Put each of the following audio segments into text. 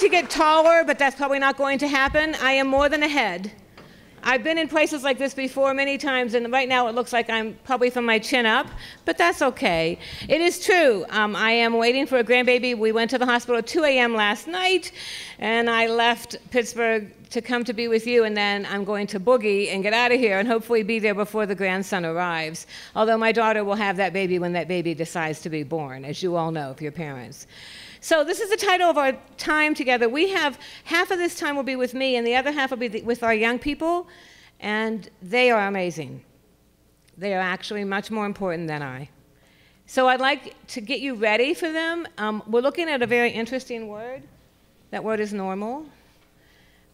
to get taller, but that's probably not going to happen. I am more than a head. I've been in places like this before many times, and right now it looks like I'm probably from my chin up, but that's okay. It is true. I am waiting for a grandbaby. We went to the hospital at 2 a.m. last night, and I left Pittsburgh to come to be with you, and then I'm going to boogie and get out of here and hopefully be there before the grandson arrives. Although my daughter will have that baby when that baby decides to be born, as you all know if you're parents. So this is the title of our time together. We have half of this time will be with me, and the other half will be with our young people, and they are amazing. They are actually much more important than I. So I'd like to get you ready for them. We're looking at a very interesting word. That word is normal.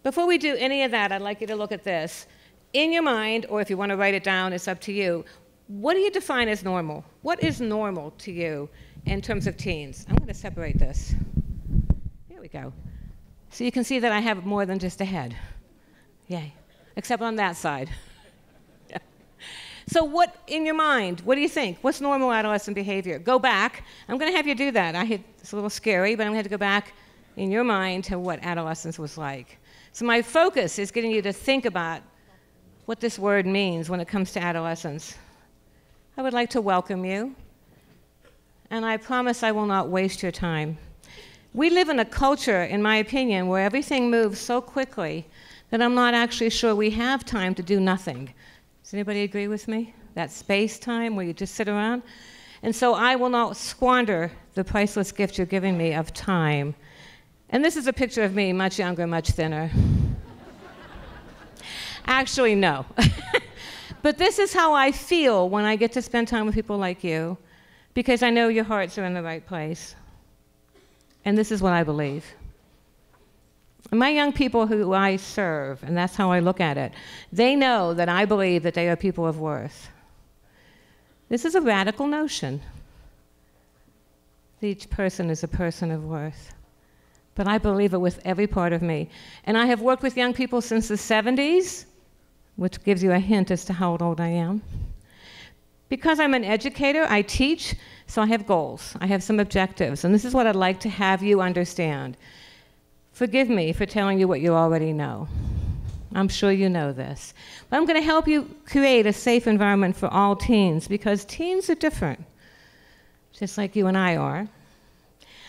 Before we do any of that, I'd like you to look at this. In your mind, or if you want to write it down, it's up to you. What do you define as normal? What is normal to you in terms of teens? I'm going to separate this. Here we go. So you can see that I have more than just a head. Yay. Except on that side. Yeah. So what, in your mind, what do you think? What's normal adolescent behavior? Go back. I'm going to have you do that. It's a little scary, but I'm going to have to go back in your mind to what adolescence was like. So my focus is getting you to think about what this word means when it comes to adolescence. I would like to welcome you, and I promise I will not waste your time. We live in a culture, in my opinion, where everything moves so quickly that I'm not actually sure we have time to do nothing. Does anybody agree with me? That space time where you just sit around? And so I will not squander the priceless gift you're giving me of time. And this is a picture of me, much younger, much thinner. Actually, no. But this is how I feel when I get to spend time with people like you, because I know your hearts are in the right place. And this is what I believe. And my young people who I serve, and that's how I look at it, they know that I believe that they are people of worth. This is a radical notion. Each person is a person of worth. But I believe it with every part of me. And I have worked with young people since the 70s, which gives you a hint as to how old I am. Because I'm an educator, I teach, so I have goals. I have some objectives, and this is what I'd like to have you understand. Forgive me for telling you what you already know. I'm sure you know this. But I'm going to help you create a safe environment for all teens, because teens are different, just like you and I are.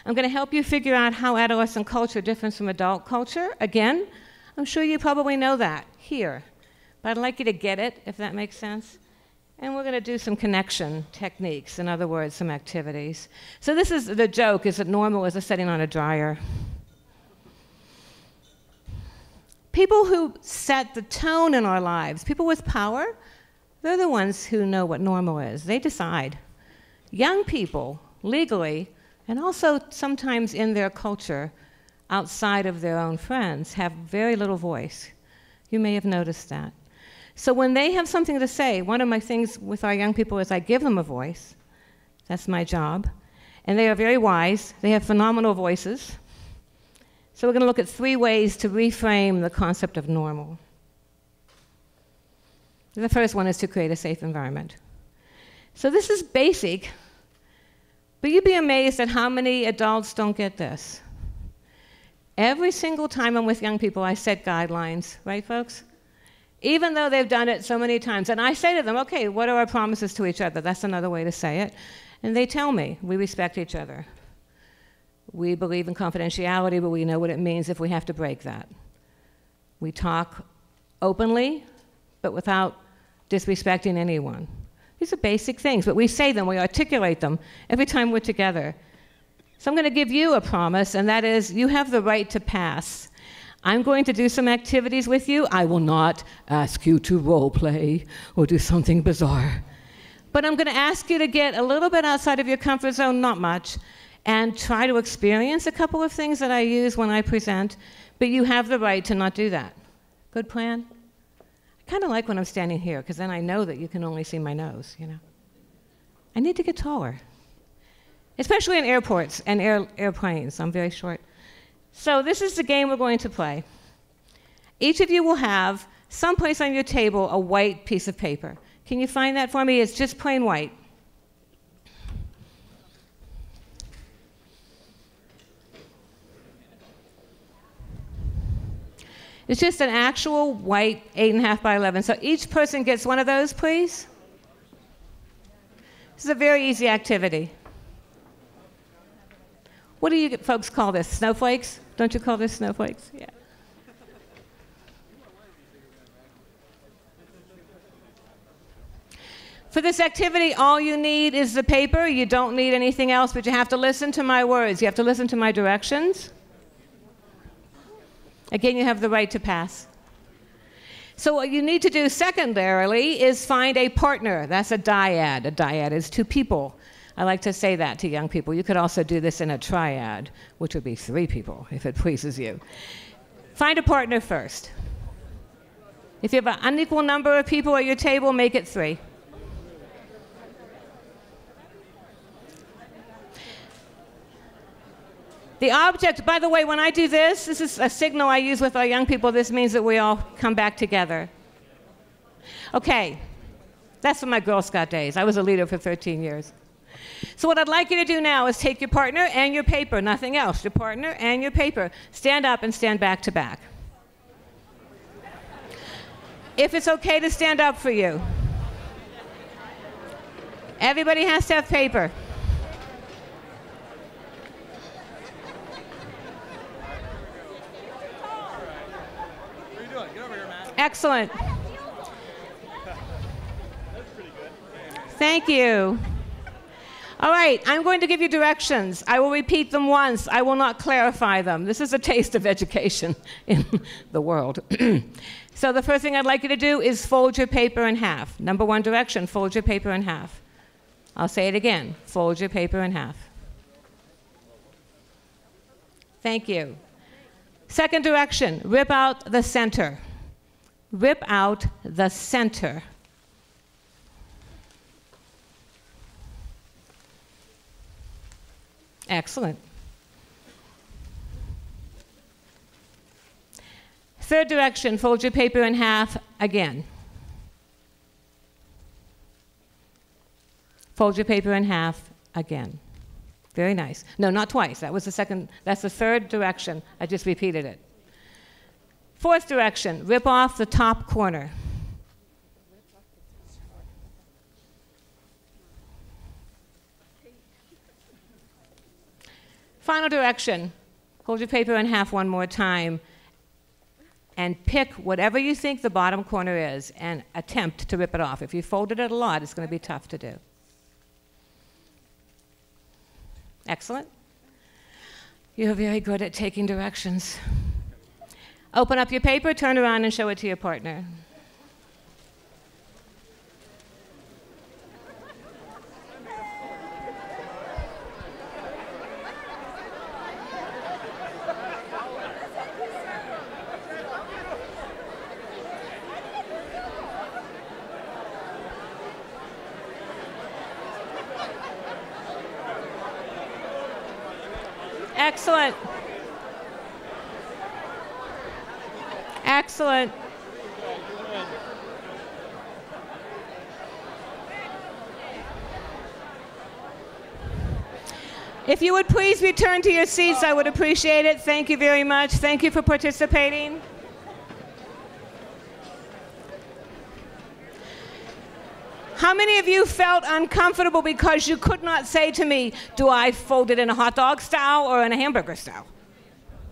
I'm going to help you figure out how adolescent culture differs from adult culture. Again, I'm sure you probably know that here. But I'd like you to get it, if that makes sense. And we're going to do some connection techniques, in other words, some activities. So this is the joke, is that normal is a setting on a dryer. People who set the tone in our lives, people with power, they're the ones who know what normal is. They decide. Young people, legally, and also sometimes in their culture, outside of their own friends, have very little voice. You may have noticed that. So when they have something to say, one of my things with our young people is I give them a voice. That's my job. And they are very wise. They have phenomenal voices. So we're going to look at 3 ways to reframe the concept of normal. The first one is to create a safe environment. So this is basic, but you'd be amazed at how many adults don't get this. Every single time I'm with young people, I set guidelines, right, folks? Even though they've done it so many times. And I say to them, okay, what are our promises to each other? That's another way to say it. And they tell me, we respect each other. We believe in confidentiality, but we know what it means if we have to break that. We talk openly, but without disrespecting anyone. These are basic things, but we say them, we articulate them every time we're together. So I'm going to give you a promise, and that is you have the right to pass. I'm going to do some activities with you. I will not ask you to role play or do something bizarre. But I'm going to ask you to get a little bit outside of your comfort zone, not much, and try to experience a couple of things that I use when I present, but you have the right to not do that. Good plan? I kind of like when I'm standing here, because then I know that you can only see my nose, you know. I need to get taller, especially in airports and airplanes. I'm very short. So this is the game we're going to play. Each of you will have someplace on your table a white piece of paper. Can you find that for me? It's just plain white. It's just an actual white 8.5 by 11. So each person gets one of those, please. This is a very easy activity. What do you folks call this? Snowflakes? Don't you call this snowflakes? Yeah. For this activity, all you need is the paper. You don't need anything else, but you have to listen to my words. You have to listen to my directions. Again, you have the right to pass. So what you need to do secondarily is find a partner. That's a dyad. A dyad is two people. I like to say that to young people. You could also do this in a triad, which would be 3 people, if it pleases you. Find a partner first. If you have an unequal number of people at your table, make it 3. The object, by the way, when I do this, this is a signal I use with our young people. This means that we all come back together. Okay, that's from my Girl Scout days. I was a leader for 13 years. So what I'd like you to do now is take your partner and your paper, nothing else, your partner and your paper. Stand up and stand back to back. If it's okay to stand up for you. Everybody has to have paper. Excellent. Thank you. All right, I'm going to give you directions. I will repeat them once. I will not clarify them. This is a taste of education in the world. So the first thing I'd like you to do is fold your paper in half. Number 1 direction, fold your paper in half. I'll say it again, fold your paper in half. Thank you. Second direction, rip out the center. Rip out the center. Excellent. Third direction, fold your paper in half again. Fold your paper in half again. Very nice. No, not twice. That was the second, that's the third direction. I just repeated it. Fourth direction, rip off the top corner. Final direction, hold your paper in half one more time and pick whatever you think the bottom corner is and attempt to rip it off. If you folded it a lot, it's going to be tough to do. Excellent. You're very good at taking directions. Open up your paper, turn around, and show it to your partner. Excellent. Excellent. If you would please return to your seats, I would appreciate it. Thank you very much. Thank you for participating. How many of you felt uncomfortable because you could not say to me, do I fold it in a hot dog style or in a hamburger style?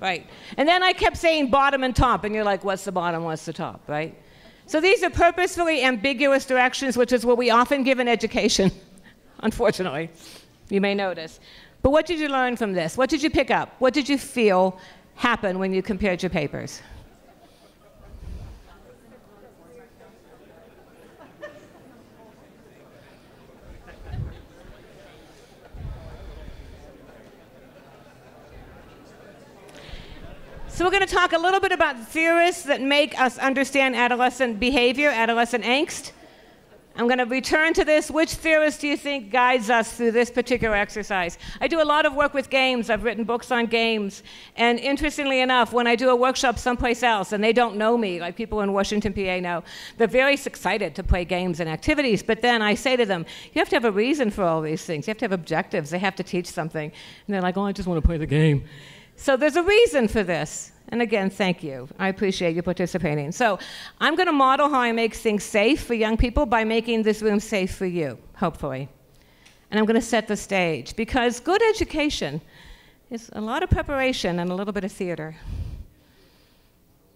Right. And then I kept saying bottom and top, and you're like, what's the bottom, what's the top, right? So these are purposefully ambiguous directions, which is what we often give in education, unfortunately. You may notice. But what did you learn from this? What did you pick up? What did you feel happen when you compared your papers? So we're going to talk a little bit about theorists that make us understand adolescent behavior, adolescent angst. I'm going to return to this. Which theorist do you think guides us through this particular exercise? I do a lot of work with games. I've written books on games. And interestingly enough, when I do a workshop someplace else and they don't know me, like people in Washington, PA know, they're very excited to play games and activities. But then I say to them, you have to have a reason for all these things. You have to have objectives. They have to teach something. And they're like, oh, I just want to play the game. So there's a reason for this. And again, thank you. I appreciate you participating. So I'm going to model how I make things safe for young people by making this room safe for you, hopefully. And I'm going to set the stage, because good education is a lot of preparation and a little bit of theater.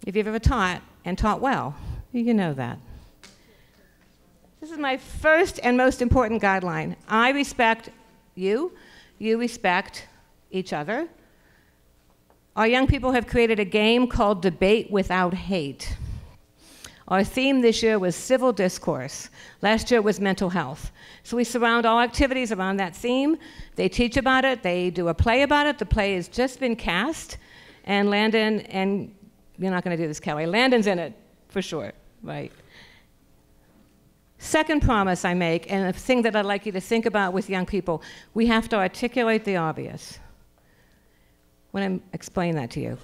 If you've ever taught, and taught well, you know that. This is my first and most important guideline. I respect you. You respect each other. Our young people have created a game called Debate Without Hate. Our theme this year was civil discourse. Last year was mental health. So we surround all activities around that theme. They teach about it. They do a play about it. The play has just been cast. And Landon, and you're not going to do this, Kelly. Landon's in it, for sure, right? Second promise I make, and a thing that I'd like you to think about with young people, we have to articulate the obvious when I explain that to you.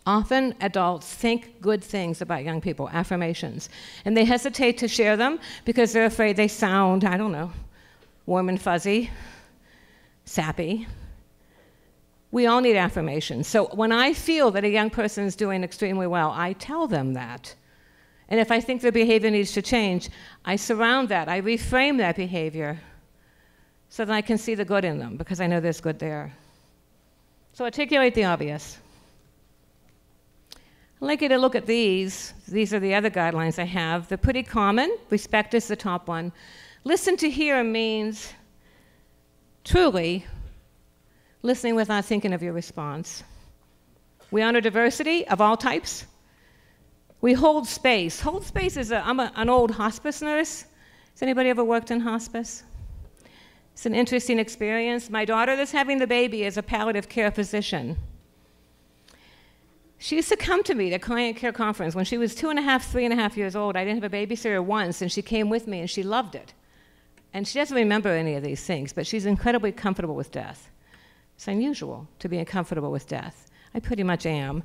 Often adults think good things about young people, affirmations, and they hesitate to share them because they're afraid they sound, I don't know, warm and fuzzy, sappy. We all need affirmations. So when I feel that a young person is doing extremely well, I tell them that. And if I think their behavior needs to change, I surround that, I reframe that behavior so that I can see the good in them, because I know there's good there. So articulate the obvious. I'd like you to look at these. These are the other guidelines I have. They're pretty common. Respect is the top one. Listen to hear means truly listening without thinking of your response. We honor diversity of all types. We hold space. Hold space is I'm an old hospice nurse. Has anybody ever worked in hospice? It's an interesting experience. My daughter that's having the baby is a palliative care physician. She used to come to me at client care conference when she was 2.5, 3.5 years old. I didn't have a babysitter once, and she came with me, and she loved it. And she doesn't remember any of these things, but she's incredibly comfortable with death. It's unusual to be uncomfortable with death. I pretty much am.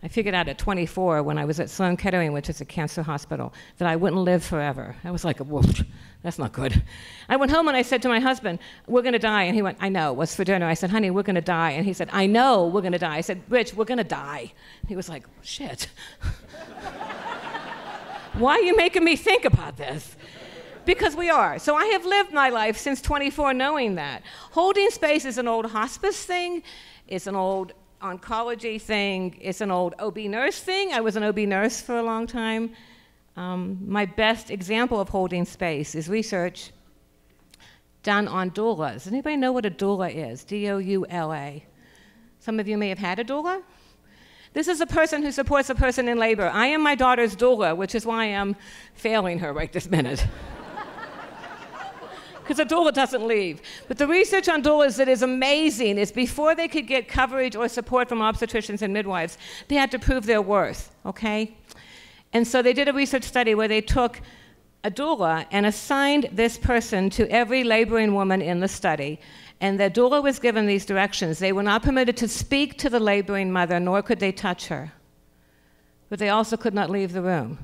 I figured out at 24 when I was at Sloan Kettering, which is a cancer hospital, that I wouldn't live forever. I was like, whoa, that's not good. I went home and I said to my husband, we're going to die. And he went, I know, what's for dinner? I said, honey, we're going to die. And he said, I know we're going to die. I said, Rich, we're going to die. He was like, shit. Why are you making me think about this? Because we are. So I have lived my life since 24 knowing that. Holding space is an old hospice thing. It's an old oncology thing. It's an old OB nurse thing. I was an OB nurse for a long time. My best example of holding space is research done on doulas. Does anybody know what a doula is? D-O-U-L-A. Some of you may have had a doula. This is a person who supports a person in labor. I am my daughter's doula, which is why I'm failing her right this minute. Because a doula doesn't leave. But the research on doulas that is amazing is before they could get coverage or support from obstetricians and midwives, they had to prove their worth, okay? And so they did a research study where they took a doula and assigned this person to every laboring woman in the study. And the doula was given these directions. They were not permitted to speak to the laboring mother, nor could they touch her. But they also could not leave the room.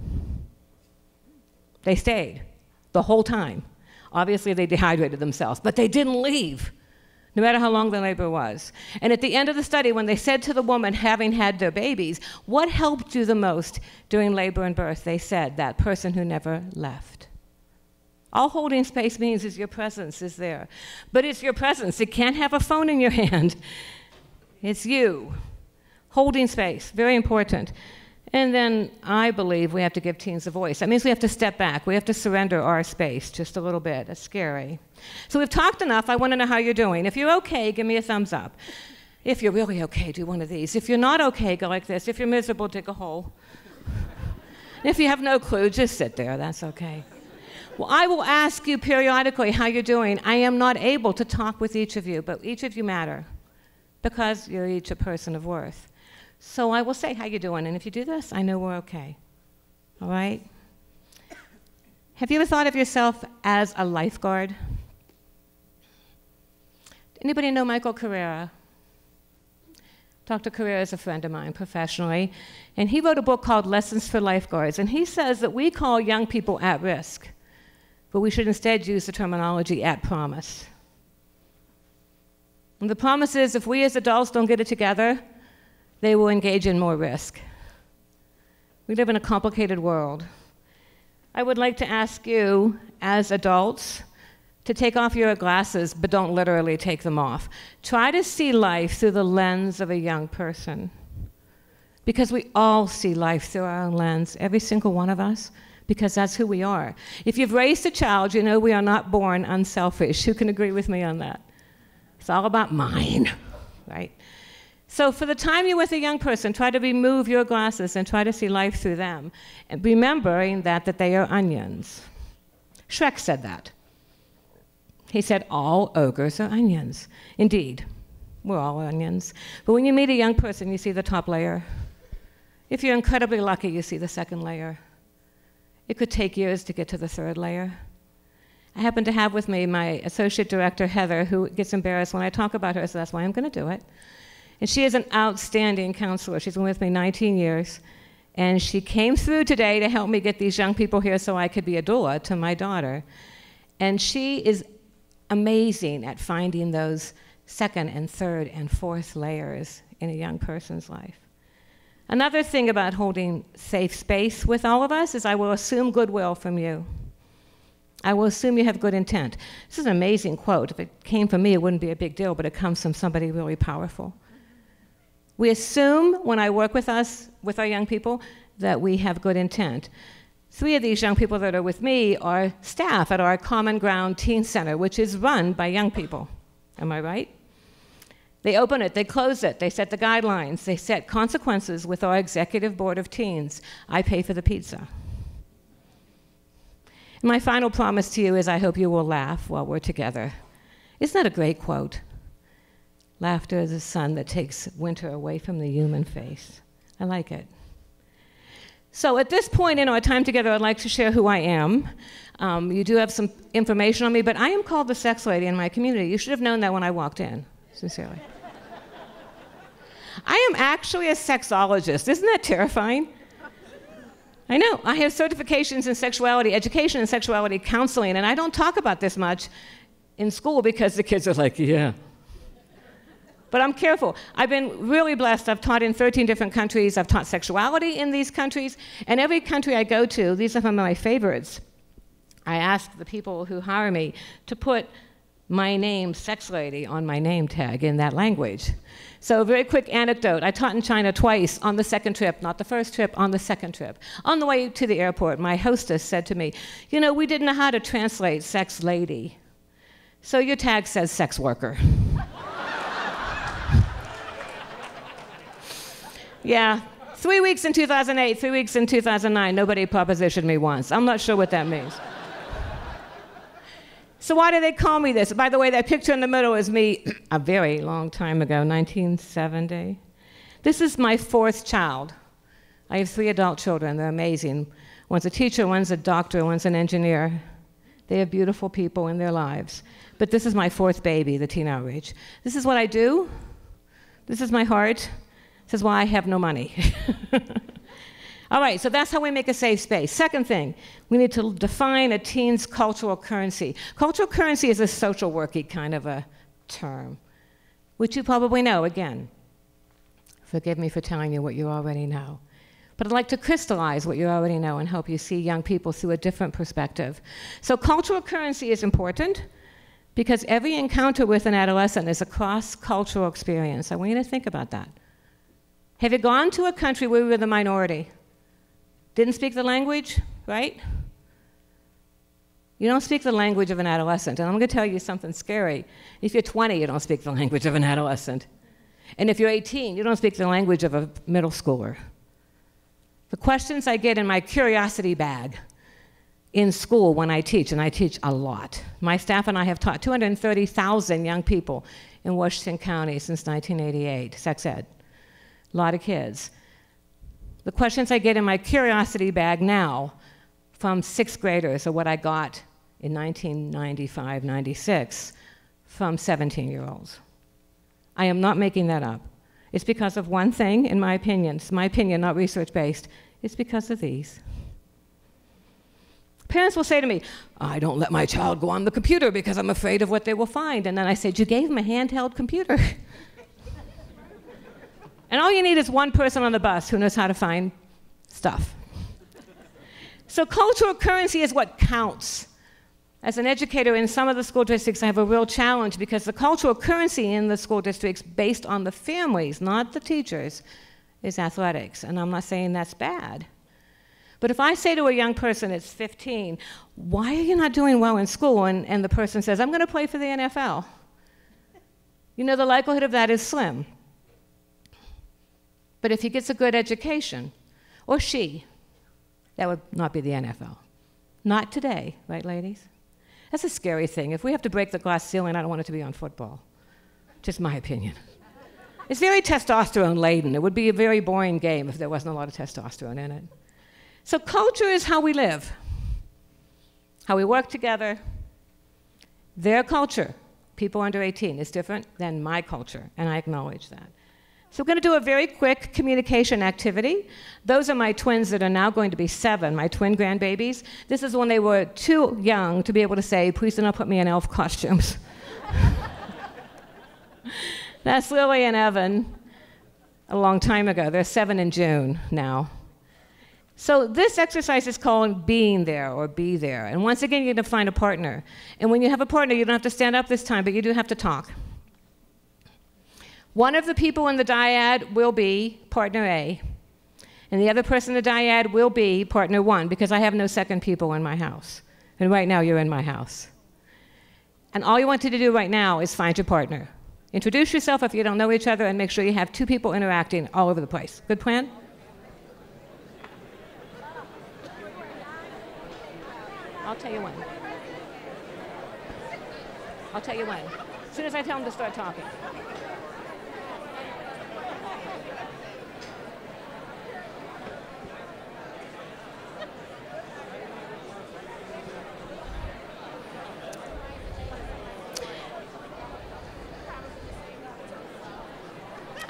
They stayed the whole time. Obviously, they dehydrated themselves, but they didn't leave, no matter how long the labor was. And at the end of the study, when they said to the woman having had their babies, what helped you the most during labor and birth? They said, that person who never left. All holding space means is your presence is there. But it's your presence. It can't have a phone in your hand. It's you. Holding space, very important. And then I believe we have to give teens a voice. That means we have to step back. We have to surrender our space just a little bit. It's scary. So we've talked enough. I want to know how you're doing. If you're okay, give me a thumbs up. If you're really okay, do one of these. If you're not okay, go like this. If you're miserable, dig a hole. If you have no clue, just sit there. That's okay. Well, I will ask you periodically how you're doing. I am not able to talk with each of you, but each of you matter because you're each a person of worth. So I will say, how you doing? And if you do this, I know we're okay. All right? Have you ever thought of yourself as a lifeguard? Anybody know Michael Carrera? Dr. Carrera is a friend of mine professionally, and he wrote a book called Lessons for Lifeguards, and he says that we call young people at risk, but we should instead use the terminology at promise. And the promise is if we as adults don't get it together, they will engage in more risk. We live in a complicated world. I would like to ask you, as adults, to take off your glasses, but don't literally take them off. Try to see life through the lens of a young person. Because we all see life through our own lens, every single one of us, because that's who we are. If you've raised a child, you know we are not born unselfish. Who can agree with me on that? It's all about mine, right? So for the time you're with a young person, try to remove your glasses and try to see life through them, and remembering that they are onions. Shrek said that. He said, all ogres are onions. Indeed, we're all onions. But when you meet a young person, you see the top layer. If you're incredibly lucky, you see the second layer. It could take years to get to the third layer. I happen to have with me my associate director, Heather, who gets embarrassed when I talk about her, so that's why I'm going to do it. And she is an outstanding counselor. She's been with me 19 years. And she came through today to help me get these young people here so I could be a doula to my daughter. And she is amazing at finding those second and third and fourth layers in a young person's life. Another thing about holding safe space with all of us is I will assume goodwill from you. I will assume you have good intent. This is an amazing quote. If it came from me, it wouldn't be a big deal, but it comes from somebody really powerful. We assume when I work with us, with our young people, that we have good intent. 3 of these young people that are with me are staff at our Common Ground Teen Center, which is run by young people. Am I right? They open it, they close it, they set the guidelines, they set consequences with our executive board of teens. I pay for the pizza. And my final promise to you is I hope you will laugh while we're together. Isn't that a great quote? Laughter is the sun that takes winter away from the human face. I like it. So at this point in our time together, I'd like to share who I am. You do have some information on me, but I am called the sex lady in my community. You should have known that when I walked in, sincerely. I am actually a sexologist. Isn't that terrifying? I know. I have certifications in sexuality education and sexuality counseling, and I don't talk about this much in school because the kids are like, yeah. But I'm careful. I've been really blessed. I've taught in 13 different countries. I've taught sexuality in these countries. And every country I go to, these are some of my favorites, I ask the people who hire me to put my name, sex lady, on my name tag in that language. So a very quick anecdote. I taught in China twice on the second trip, not the first trip, on the second trip. On the way to the airport, my hostess said to me, you know, we didn't know how to translate sex lady. So your tag says sex worker. Yeah, 3 weeks in 2008, 3 weeks in 2009, nobody propositioned me once. I'm not sure what that means. So why do they call me this? By the way, that picture in the middle is me a very long time ago, 1970. This is my 4th child. I have 3 adult children. They're amazing. One's a teacher, one's a doctor, one's an engineer. They are beautiful people in their lives. But this is my 4th baby, the teen outreach. This is what I do. This is my heart. This is why I have no money. All right, so that's how we make a safe space. Second thing, we need to define a teen's cultural currency. Cultural currency is a social worky kind of a term, which you probably know. Again, forgive me for telling you what you already know. But I'd like to crystallize what you already know and help you see young people through a different perspective. So cultural currency is important because every encounter with an adolescent is a cross-cultural experience. I want you to think about that. Have you gone to a country where we were the minority? Didn't speak the language, right? You don't speak the language of an adolescent. And I'm going to tell you something scary. If you're 20, you don't speak the language of an adolescent. And if you're 18, you don't speak the language of a middle schooler. The questions I get in my curiosity bag in school when I teach, and I teach a lot. My staff and I have taught 230,000 young people in Washington County since 1988, sex ed. A lot of kids. The questions I get in my curiosity bag now from 6th graders are what I got in 1995, 96 from 17-year-olds. I am not making that up. It's because of one thing, in my opinion. It's my opinion, not research-based. It's because of these. Parents will say to me, I don't let my child go on the computer because I'm afraid of what they will find. And then I said, you gave him a handheld computer. And all you need is one person on the bus who knows how to find stuff. So cultural currency is what counts. As an educator in some of the school districts, I have a real challenge because the cultural currency in the school districts, based on the families, not the teachers, is athletics. And I'm not saying that's bad. But if I say to a young person, it's 15, why are you not doing well in school? And the person says, I'm going to play for the NFL. You know, the likelihood of that is slim. But if he gets a good education, or she, that would not be the NFL. Not today, right, ladies? That's a scary thing. If we have to break the glass ceiling, I don't want it to be on football. Just my opinion. It's very testosterone-laden. It would be a very boring game if there wasn't a lot of testosterone in it. So culture is how we live, how we work together. Their culture, people under 18, is different than my culture, and I acknowledge that. So we're going to do a very quick communication activity. Those are my twins that are now going to be 7, my twin grandbabies. This is when they were too young to be able to say, please do not put me in elf costumes. That's Lily and Evan a long time ago. They're 7 in June now. So this exercise is called being there or be there. And once again, you're going to find a partner. And when you have a partner, you don't have to stand up this time, but you do have to talk. One of the people in the dyad will be partner A, and the other person in the dyad will be partner 1, because I have no second people in my house. And right now, you're in my house. And all you want to do right now is find your partner. Introduce yourself if you don't know each other, and make sure you have 2 people interacting all over the place. Good plan? I'll tell you when. I'll tell you when. As soon as I tell them to start talking.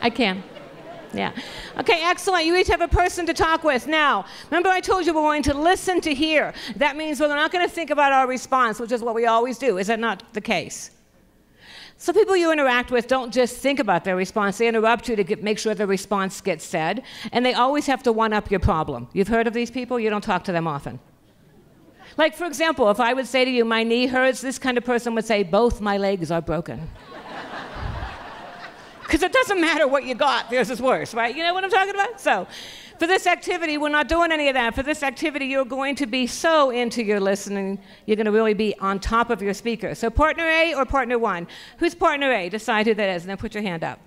I can. Yeah. Okay, excellent. You each have a person to talk with. Now, remember I told you we're going to listen to hear. That means we're not going to think about our response, which is what we always do. Is that not the case? So people you interact with don't just think about their response. They interrupt you to make sure the response gets said. And they always have to one-up your problem. You've heard of these people? You don't talk to them often. Like, for example, if I would say to you, my knee hurts, this kind of person would say, both my legs are broken. Because it doesn't matter what you got, theirs is worse, right? You know what I'm talking about? So for this activity, we're not doing any of that. For this activity, you're going to be so into your listening, you're going to really be on top of your speaker. So partner A or partner 1? Who's partner A? Decide who that is, and then put your hand up.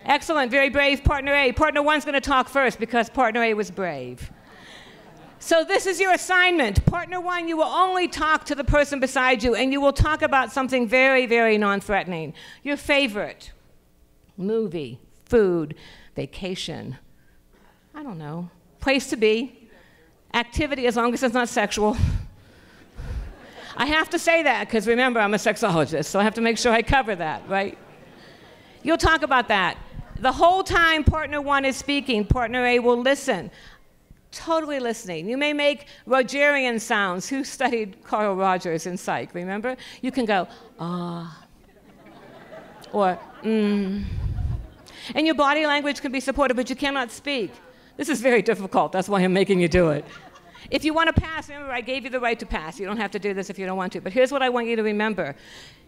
Excellent, very brave, partner A. Partner 1's going to talk first because partner A was brave. So this is your assignment. Partner 1, you will only talk to the person beside you, and you will talk about something very, very non-threatening. Your favorite movie, food, vacation, I don't know, place to be, activity, as long as it's not sexual. I have to say that because, remember, I'm a sexologist, so I have to make sure I cover that, right? You'll talk about that. The whole time partner 1 is speaking, partner A will listen. Totally listening. You may make Rogerian sounds. Who studied Carl Rogers in psych, remember? You can go, ah, or And your body language can be supportive, but you cannot speak. This is very difficult. That's why I'm making you do it. If you want to pass, remember, I gave you the right to pass. You don't have to do this if you don't want to. But here's what I want you to remember.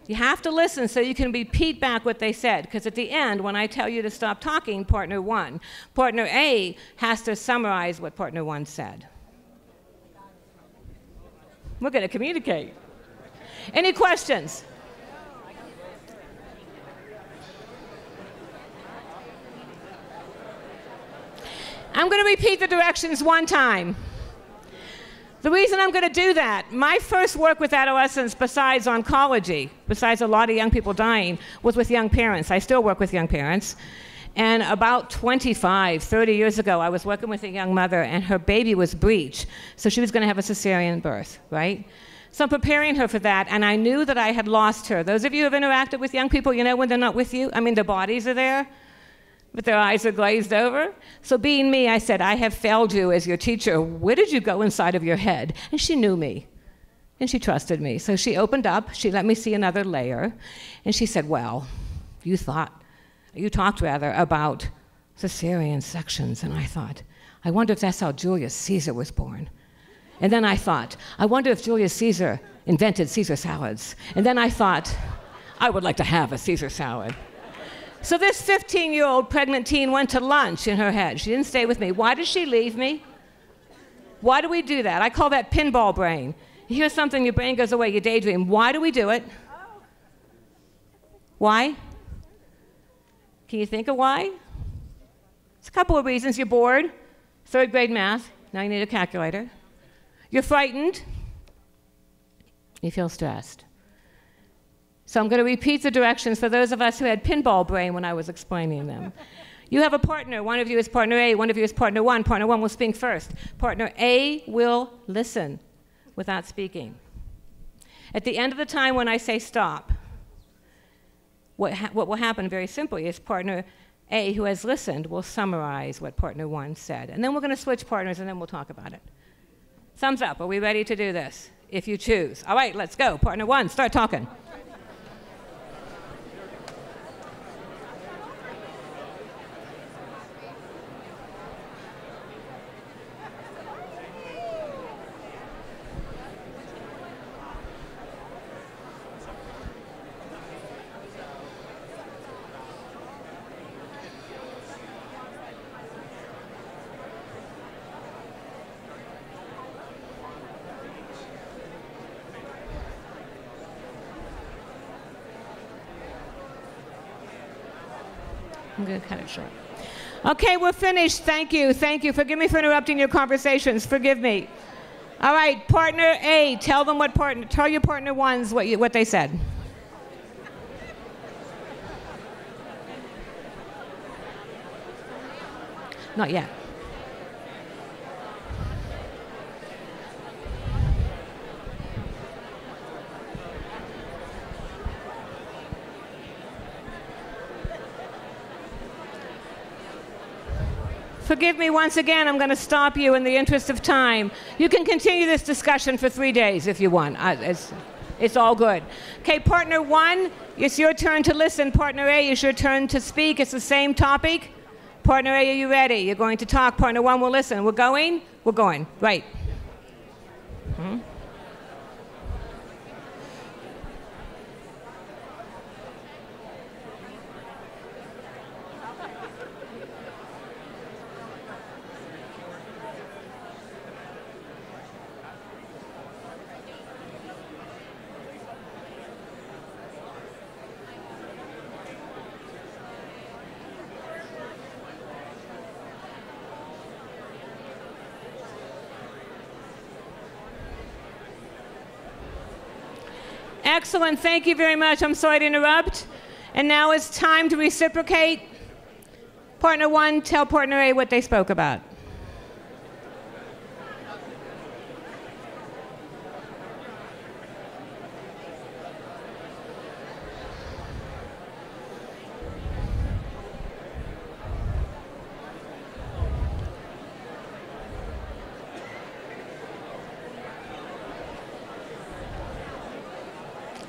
You have to listen so you can repeat back what they said, because at the end, when I tell you to stop talking, partner 1, partner A has to summarize what partner 1 said. We're going to communicate. Any questions? I'm going to repeat the directions one time. The reason I'm going to do that, my first work with adolescents, besides oncology, besides a lot of young people dying, was with young parents. I still work with young parents. And about 25, 30 years ago, I was working with a young mother, and her baby was breech, so she was going to have a cesarean birth, right? So I'm preparing her for that, and I knew that I had lost her. Those of you who have interacted with young people, you know when they're not with you? I mean, their bodies are there, but their eyes are glazed over. So being me, I said, I have failed you as your teacher. Where did you go inside of your head? And she knew me, and she trusted me. So she opened up, she let me see another layer, and she said, well, you thought you talked rather, about cesarean sections, and I thought, I wonder if that's how Julius Caesar was born. And then I thought, I wonder if Julius Caesar invented Caesar salads. And then I thought, I would like to have a Caesar salad. So this 15-year-old pregnant teen went to lunch in her head. She didn't stay with me. Why did she leave me? Why do we do that? I call that pinball brain. You hear something, your brain goes away, you daydream. Why do we do it? Why? Can you think of why? It's a couple of reasons. You're bored, third grade math, now you need a calculator. You're frightened, you feel stressed. So I'm going to repeat the directions for those of us who had pinball brain when I was explaining them. You have a partner. One of you is partner A, one of you is partner one. Partner one will speak first. Partner A will listen without speaking. At the end of the time when I say stop, what will happen very simply is partner A, who has listened, will summarize what partner one said. And then we're going to switch partners, and then we'll talk about it. Thumbs up. Are we ready to do this? If you choose. All right, let's go. Partner one, start talking. I'm going to cut it short. Okay, we're finished. Thank you. Thank you. Forgive me for interrupting your conversations. Forgive me. All right, partner A, tell your partner ones what they said. Not yet. Forgive me once again, I'm going to stop you in the interest of time. You can continue this discussion for 3 days if you want. It's all good. Okay, partner one, it's your turn to listen. Partner A, it's your turn to speak. It's the same topic. Partner A, are you ready? You're going to talk. Partner one will listen. We're going? We're going. Right. Excellent. Thank you very much. I'm sorry to interrupt. And now it's time to reciprocate. Partner one, tell partner A what they spoke about.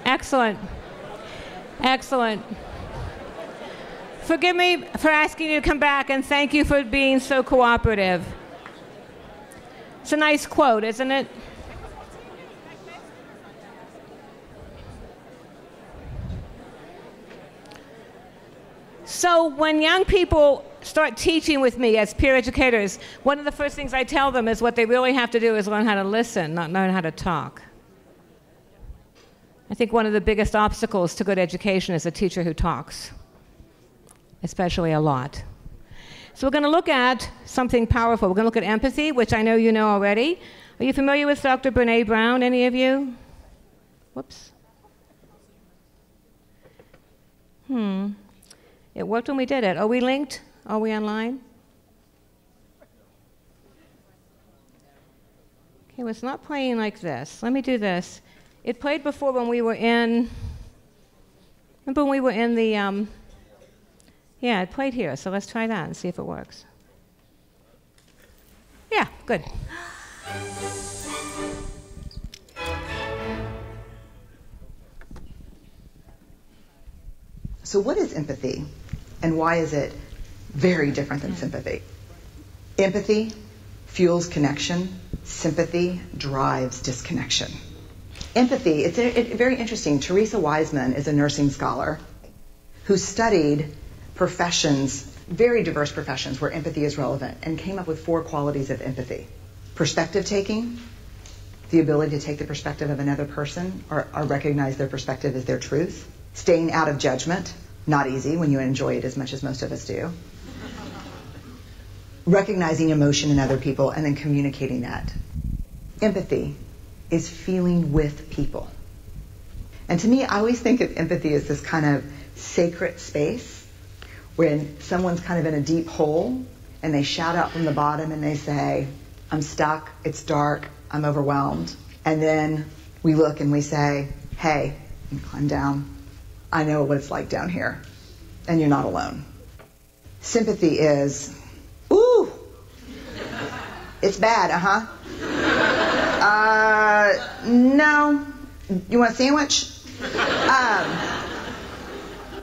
Excellent. Excellent. Forgive me for asking you to come back, and thank you for being so cooperative. It's a nice quote, isn't it? So when young people start teaching with me as peer educators, one of the first things I tell them is what they really have to do is learn how to listen, not learn how to talk. I think one of the biggest obstacles to good education is a teacher who talks, especially a lot. So we're going to look at something powerful. We're going to look at empathy, which I know you know already. Are you familiar with Dr. Brene Brown, any of you? Whoops. It worked when we did it. Are we linked? Are we online? Okay, well, it's not playing like this. Let me do this. It played before when we were in, remember when we were in the, yeah, it played here, so let's try that and see if it works. Yeah, good. So what is empathy? And why is it very different than sympathy? Empathy fuels connection. Sympathy drives disconnection. Empathy, it's very interesting. Teresa Wiseman is a nursing scholar who studied professions, very diverse professions where empathy is relevant, and came up with 4 qualities of empathy. Perspective taking, the ability to take the perspective of another person or recognize their perspective as their truth. Staying out of judgment, not easy when you enjoy it as much as most of us do. Recognizing emotion in other people and then communicating that. Empathy is feeling with people. And to me, I always think of empathy as this kind of sacred space when someone's kind of in a deep hole and they shout out from the bottom and they say, I'm stuck, it's dark, I'm overwhelmed. And then we look and we say, hey, you climb down. I know what it's like down here. And you're not alone. Sympathy is, ooh, it's bad, no. You want a sandwich?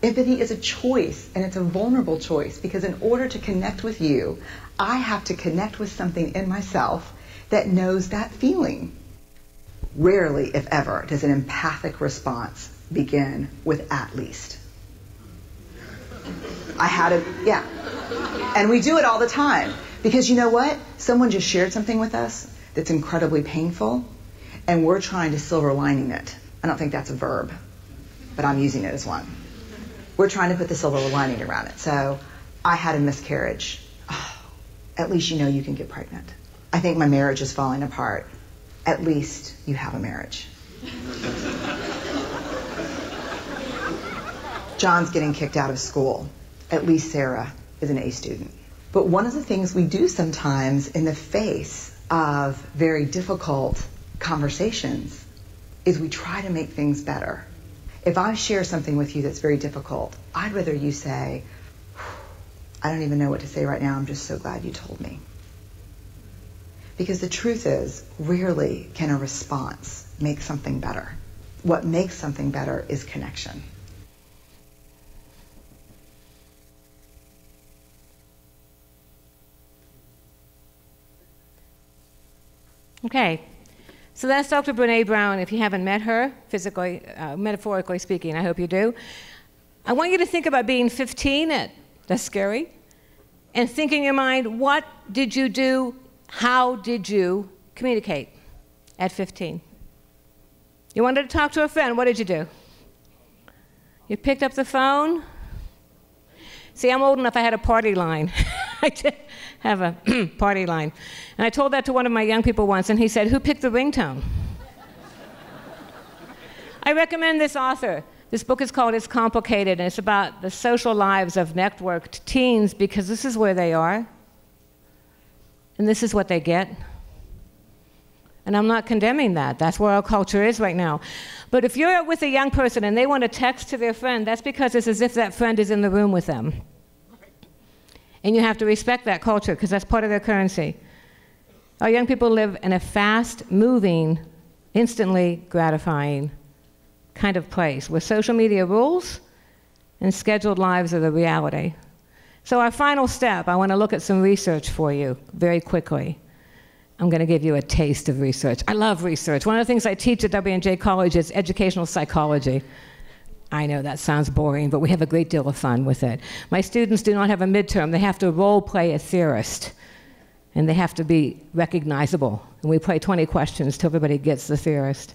Empathy is a choice, and it's a vulnerable choice, because in order to connect with you, I have to connect with something in myself that knows that feeling. Rarely, if ever, does an empathic response begin with at least. Yeah. And we do it all the time. Because you know what? Someone just shared something with us that's incredibly painful, and we're trying to silver lining it. I don't think that's a verb, but I'm using it as one. We're trying to put the silver lining around it. So, I had a miscarriage. Oh, at least you know you can get pregnant. I think my marriage is falling apart. At least you have a marriage. John's getting kicked out of school. At least Sarah is an A student. But one of the things we do sometimes in the face of very difficult conversations is we try to make things better. If I share something with you that's very difficult, I'd rather you say, I don't even know what to say right now, I'm just so glad you told me. Because the truth is, rarely can a response make something better. What makes something better is connection. Okay, so that's Dr. Brene Brown. If you haven't met her, physically, metaphorically speaking, I hope you do. I want you to think about being 15, that's scary, and think in your mind, what did you do, how did you communicate at 15? You wanted to talk to a friend, what did you do? You picked up the phone? See, I'm old enough, I had a party line. I did have a party line. And I told that to one of my young people once, and he said, who picked the ringtone? I recommend this author. This book is called It's Complicated, and it's about the social lives of networked teens, because this is where they are, and this is what they get. And I'm not condemning that. That's where our culture is right now. But if you're with a young person and they want to text to their friend, that's because it's as if that friend is in the room with them. And you have to respect that culture, because that's part of their currency. Our young people live in a fast-moving, instantly gratifying kind of place where social media rules and scheduled lives are the reality. So our final step, I want to look at some research for you very quickly. I'm going to give you a taste of research. I love research. One of the things I teach at W&J College is educational psychology. I know that sounds boring, but we have a great deal of fun with it. My students do not have a midterm. They have to role play a theorist, and they have to be recognizable. And we play 20 questions till everybody gets the theorist.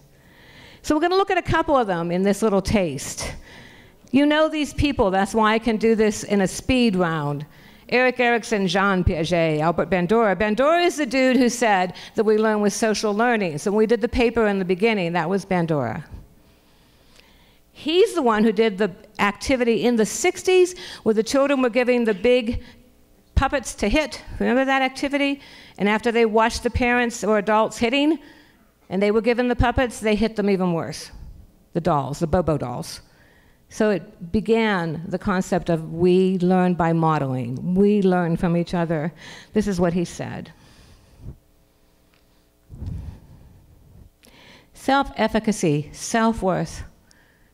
So we're going to look at a couple of them in this little taste. You know these people. That's why I can do this in a speed round. Erik Erikson, Jean Piaget, Albert Bandura. Bandura is the dude who said that we learn with social learning. So when we did the paper in the beginning, that was Bandura. He's the one who did the activity in the 60s where the children were giving the big puppets to hit. Remember that activity? And after they watched the parents or adults hitting, and they were given the puppets, they hit them even worse. The dolls, the Bobo dolls. So it began the concept of we learn by modeling. We learn from each other. This is what he said. Self-efficacy, self-worth.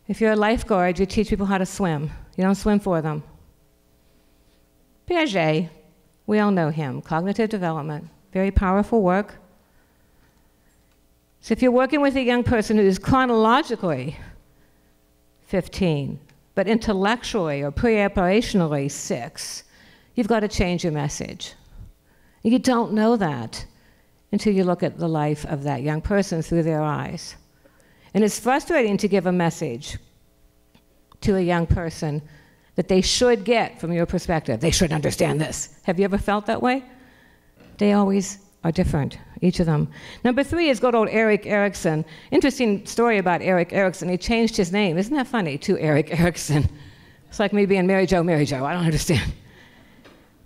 If you're a lifeguard, you teach people how to swim. You don't swim for them. Piaget, we all know him, cognitive development, very powerful work. So if you're working with a young person who is chronologically 15, but intellectually or pre-operationally 6, you've got to change your message. You don't know that until you look at the life of that young person through their eyes. And it's frustrating to give a message to a young person that they should get from your perspective. They should understand this. Have you ever felt that way? They always are different, each of them. Number 3 is good old Erik Erikson. Interesting story about Erik Erikson. He changed his name, isn't that funny, to Erik Erikson. It's like me being Mary Jo, I don't understand.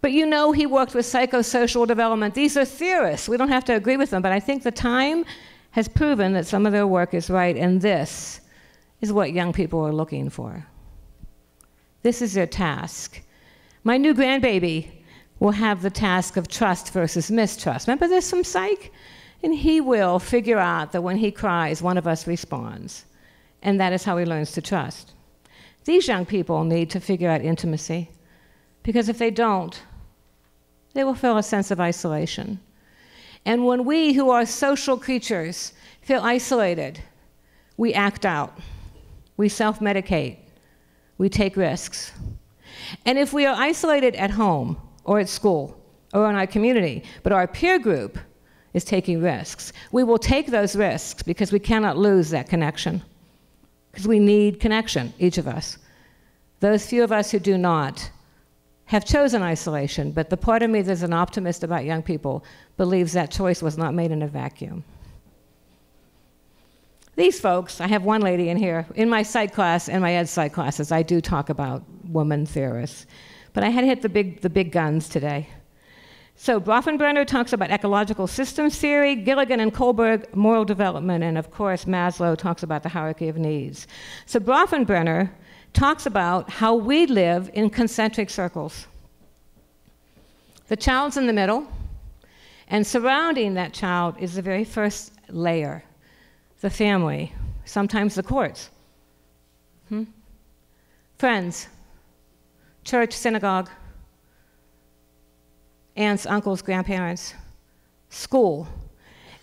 But you know he worked with psychosocial development. These are theorists. We don't have to agree with them, but I think the time has proven that some of their work is right, and this is what young people are looking for. This is their task. My new grandbaby will have the task of trust versus mistrust. Remember this from psych? And he will figure out that when he cries, one of us responds. And that is how he learns to trust. These young people need to figure out intimacy, because if they don't, they will feel a sense of isolation. And when we, who are social creatures, feel isolated, we act out, we self-medicate, we take risks. And if we are isolated at home, or at school, or in our community, but our peer group is taking risks, we will take those risks because we cannot lose that connection. Because we need connection, each of us. Those few of us who do not have chosen isolation, but the part of me that's an optimist about young people believes that choice was not made in a vacuum. These folks, I have one lady in here, in my psych class and my ed psych classes, I do talk about woman theorists. But I had hit the big guns today. So Bronfenbrenner talks about ecological systems theory, Gilligan and Kohlberg, moral development, and of course Maslow talks about the hierarchy of needs. So Bronfenbrenner talks about how we live in concentric circles. The child's in the middle, and surrounding that child is the very first layer, the family, sometimes the courts. Friends, church, synagogue, aunts, uncles, grandparents, school.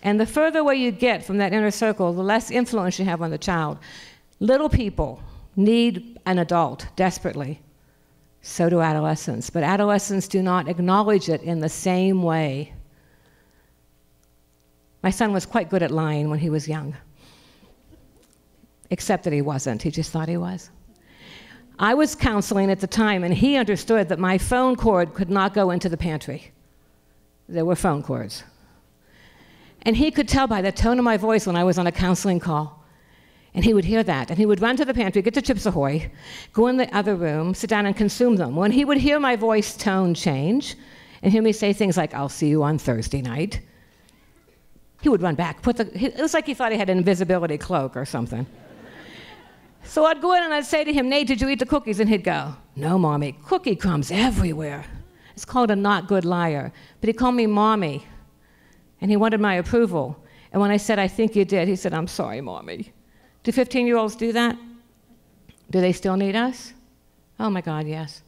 And the further away you get from that inner circle, the less influence you have on the child. Little people need an adult desperately. So do adolescents. But adolescents do not acknowledge it in the same way. My son was quite good at lying when he was young. Except that he wasn't. He just thought he was. I was counseling at the time, and he understood that my phone cord could not go into the pantry. There were phone cords. And he could tell by the tone of my voice when I was on a counseling call. And he would hear that, and he would run to the pantry, get the Chips Ahoy, go in the other room, sit down and consume them. When he would hear my voice tone change, and hear me say things like, "I'll see you on Thursday night," he would run back. It was like he thought he had an invisibility cloak or something. So I'd go in and I'd say to him, "Nate, did you eat the cookies?" And he'd go, "No, Mommy, cookie crumbs everywhere." It's called a not good liar. But he called me Mommy, and he wanted my approval. And when I said, "I think you did," he said, "I'm sorry, Mommy." Do 15-year-olds do that? Do they still need us? Oh my God, yes.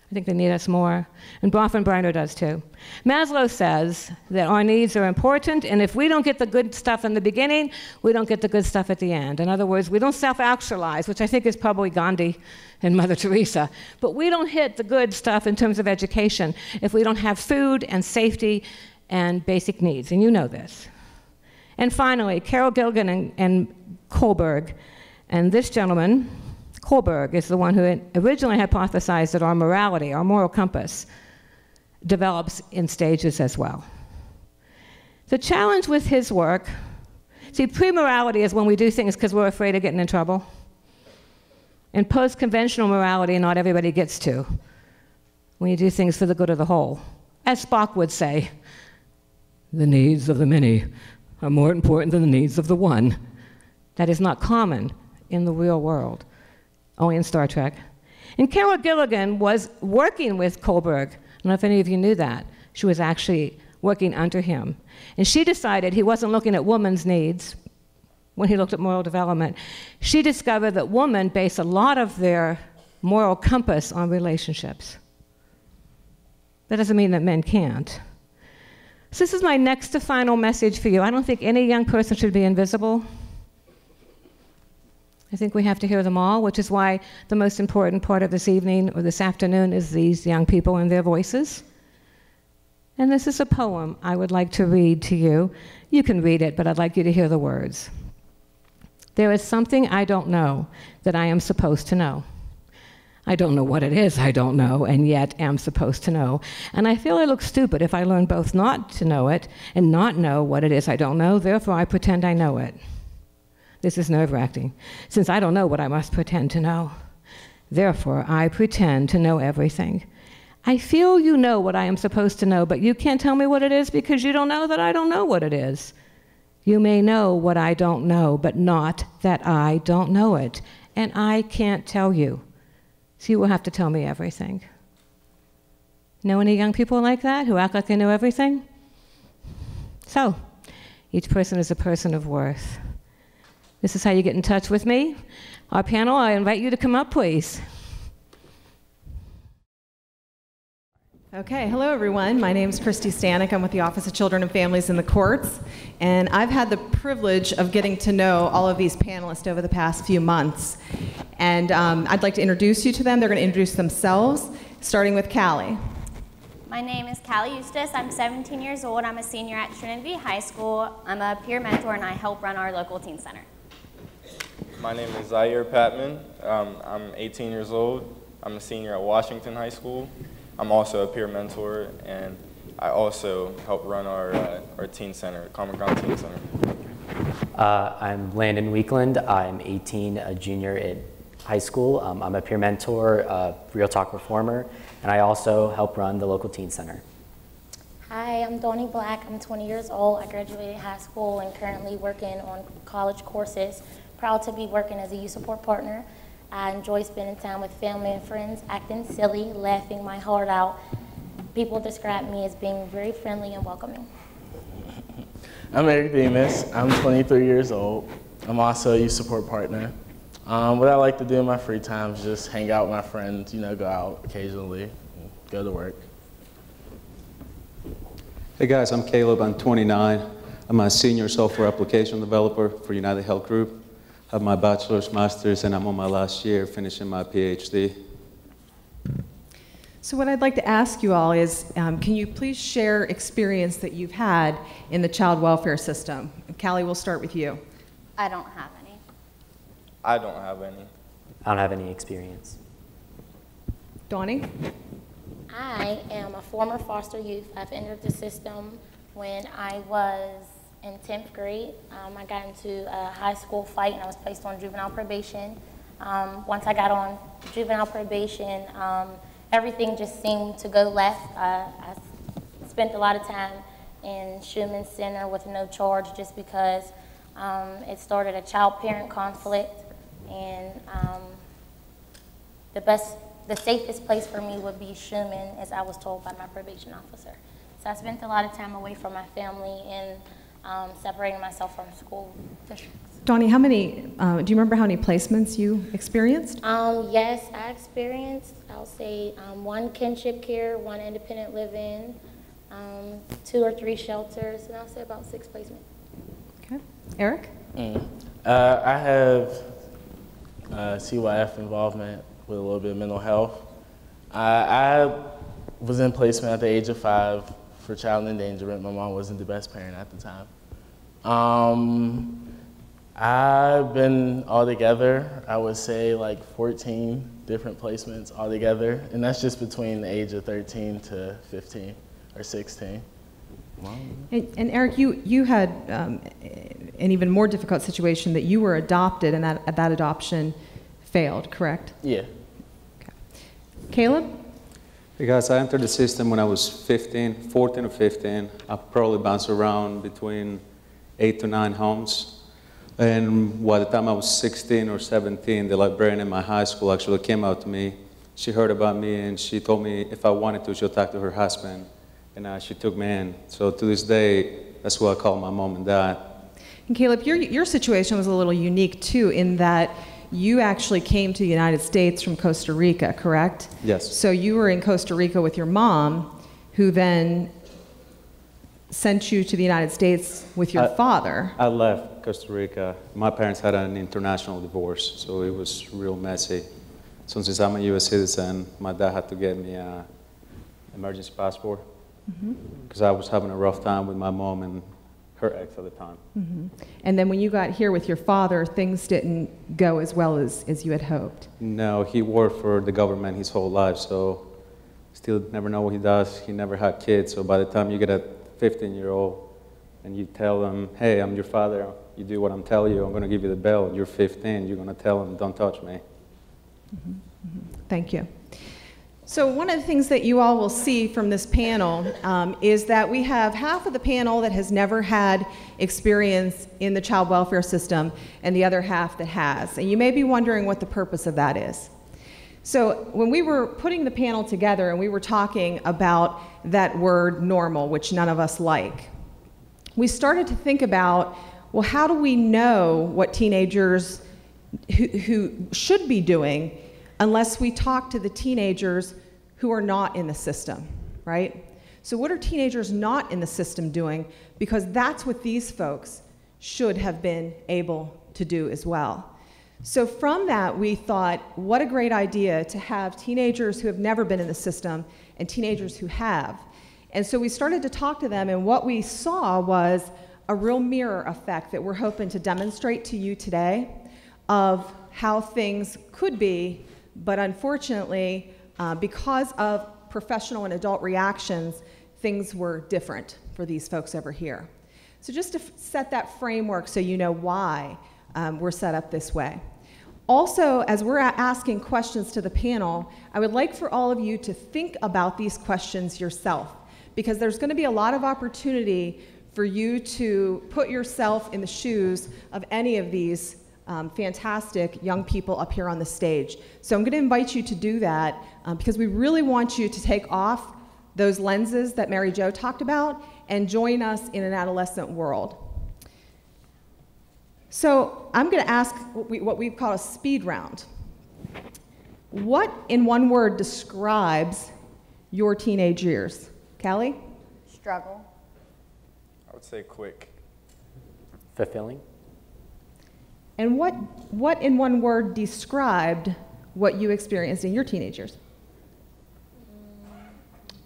I think they need us more. And Bronfenbrenner does too. Maslow says that our needs are important, and if we don't get the good stuff in the beginning, we don't get the good stuff at the end. In other words, we don't self-actualize, which I think is probably Gandhi and Mother Teresa, but we don't hit the good stuff in terms of education if we don't have food and safety and basic needs, and you know this. And finally, Carol Gilligan and Kohlberg, and this gentleman, Kohlberg, is the one who originally hypothesized that our morality, our moral compass, develops in stages as well. The challenge with his work, see, pre-morality is when we do things because we're afraid of getting in trouble. And post-conventional morality, not everybody gets to, when you do things for the good of the whole. As Spock would say, the needs of the many are more important than the needs of the one. That is not common in the real world, only in Star Trek. And Carol Gilligan was working with Kohlberg. I don't know if any of you knew that. She was actually working under him. And she decided he wasn't looking at women's needs when he looked at moral development. She discovered that women base a lot of their moral compass on relationships. That doesn't mean that men can't. So this is my next to final message for you. I don't think any young person should be invisible. I think we have to hear them all, which is why the most important part of this evening or this afternoon is these young people and their voices. And this is a poem I would like to read to you. You can read it, but I'd like you to hear the words. There is something I don't know that I am supposed to know. I don't know what it is I don't know, and yet am supposed to know. And I feel I look stupid if I learn both not to know it and not know what it is I don't know, therefore I pretend I know it. This is nerve-wracking, since I don't know what I must pretend to know. Therefore, I pretend to know everything. I feel you know what I am supposed to know, but you can't tell me what it is because you don't know that I don't know what it is. You may know what I don't know, but not that I don't know it, and I can't tell you. So you will have to tell me everything. Know any young people like that who act like they know everything? So, each person is a person of worth. This is how you get in touch with me. Our panel, I invite you to come up, please. Okay, hello everyone. My name is Christy Stanek. I'm with the Office of Children and Families in the Courts, and I've had the privilege of getting to know all of these panelists over the past few months. And I'd like to introduce you to them. They're going to introduce themselves, starting with Callie. My name is Callie Eustace. I'm 17 years old. I'm a senior at Trinity High School. I'm a peer mentor, and I help run our local teen center. My name is Zaire Patman. I'm 18 years old. I'm a senior at Washington High School. I'm also a peer mentor, and I also help run our teen center, Common Ground Teen Center. I'm Landon Weekland. I'm 18, a junior at high school. I'm a peer mentor, a Real Talk reformer, and I also help run the local teen center. Hi, I'm Donnie Black. I'm 20 years old. I graduated high school and currently working on college courses. Proud to be working as a youth support partner. I enjoy spending time with family and friends, acting silly, laughing my heart out. People describe me as being very friendly and welcoming. I'm Eric Demas. I'm 23 years old. I'm also a youth support partner. What I like to do in my free time is just hang out with my friends, go out occasionally, go to work. Hey guys, I'm Caleb. I'm 29. I'm a senior software application developer for United Health Group. I have my bachelor's, master's, and I'm on my last year finishing my PhD. So what I'd like to ask you all is, can you please share experience that you've had in the child welfare system? Callie, we'll start with you. I don't have any. I don't have any. I don't have any experience. Donnie? I am a former foster youth. I've entered the system when I was in 10th grade. I got into a high school fight and I was placed on juvenile probation. Once I got on juvenile probation, everything just seemed to go left. I spent a lot of time in Schumann Center with no charge just because it started a child-parent conflict, and the safest place for me would be Schumann, as I was told by my probation officer. So I spent a lot of time away from my family and separating myself from school districts. Donnie, how many, do you remember how many placements you experienced? Yes, I experienced, I'll say, one kinship care, one independent living, 2 or 3 shelters, and I'll say about 6 placements. Okay. Eric? I have CYF involvement with a little bit of mental health. I was in placement at the age of 5 for child endangerment. My mom wasn't the best parent at the time. I've been altogether, I would say like 14 different placements altogether, and that's just between the age of 13 to 15 or 16. Wow. And Eric, you had an even more difficult situation that you were adopted and that adoption failed, correct? Yeah. Okay. Caleb? Hey guys, I entered the system when I was 14 or 15. I probably bounced around between 8 to 9 homes. And by the time I was 16 or 17, the librarian in my high school actually came out to me. She heard about me and she told me if I wanted to, she'll talk to her husband. And she took me in. So to this day, that's what I call my mom and dad. And Caleb, your situation was a little unique too, in that you actually came to the United States from Costa Rica, correct? Yes. So you were in Costa Rica with your mom, who then sent you to the United States with your father. I left Costa Rica. My parents had an international divorce, so it was real messy. So since I'm a U.S. citizen, my dad had to get me an emergency passport because I was having a rough time with my mom and her ex at the time. And then when you got here with your father, things didn't go as well as you had hoped. No, he worked for the government his whole life, so still never know what he does. He never had kids, so by the time you get a 15-year-old and you tell them, hey, I'm your father, you do what I'm telling you, I'm going to give you the bell, you're 15, you're going to tell them, don't touch me. Thank you. So one of the things that you all will see from this panel is that we have half of the panel that has never had experience in the child welfare system and the other half that has. And you may be wondering what the purpose of that is. So when we were putting the panel together and we were talking about that word normal, which none of us like, we started to think about, well, how do we know what teenagers who should be doing unless we talk to the teenagers who are not in the system, right? So what are teenagers not in the system doing? Because that's what these folks should have been able to do as well. So from that, we thought, what a great idea to have teenagers who have never been in the system and teenagers who have. And so we started to talk to them, and what we saw was a real mirror effect that we're hoping to demonstrate to you today of how things could be, but unfortunately, because of professional and adult reactions, things were different for these folks over here. So just to set that framework so you know why we're set up this way. Also, as we're asking questions to the panel, I would like for all of you to think about these questions yourself, because there's going to be a lot of opportunity for you to put yourself in the shoes of any of these fantastic young people up here on the stage. So I'm going to invite you to do that because we really want you to take off those lenses that Mary Jo talked about and join us in an adolescent world. So I'm going to ask what we call a speed round. What in one word describes your teenage years? Callie? Struggle. I would say quick. Fulfilling. And what in one word described what you experienced in your teenage years?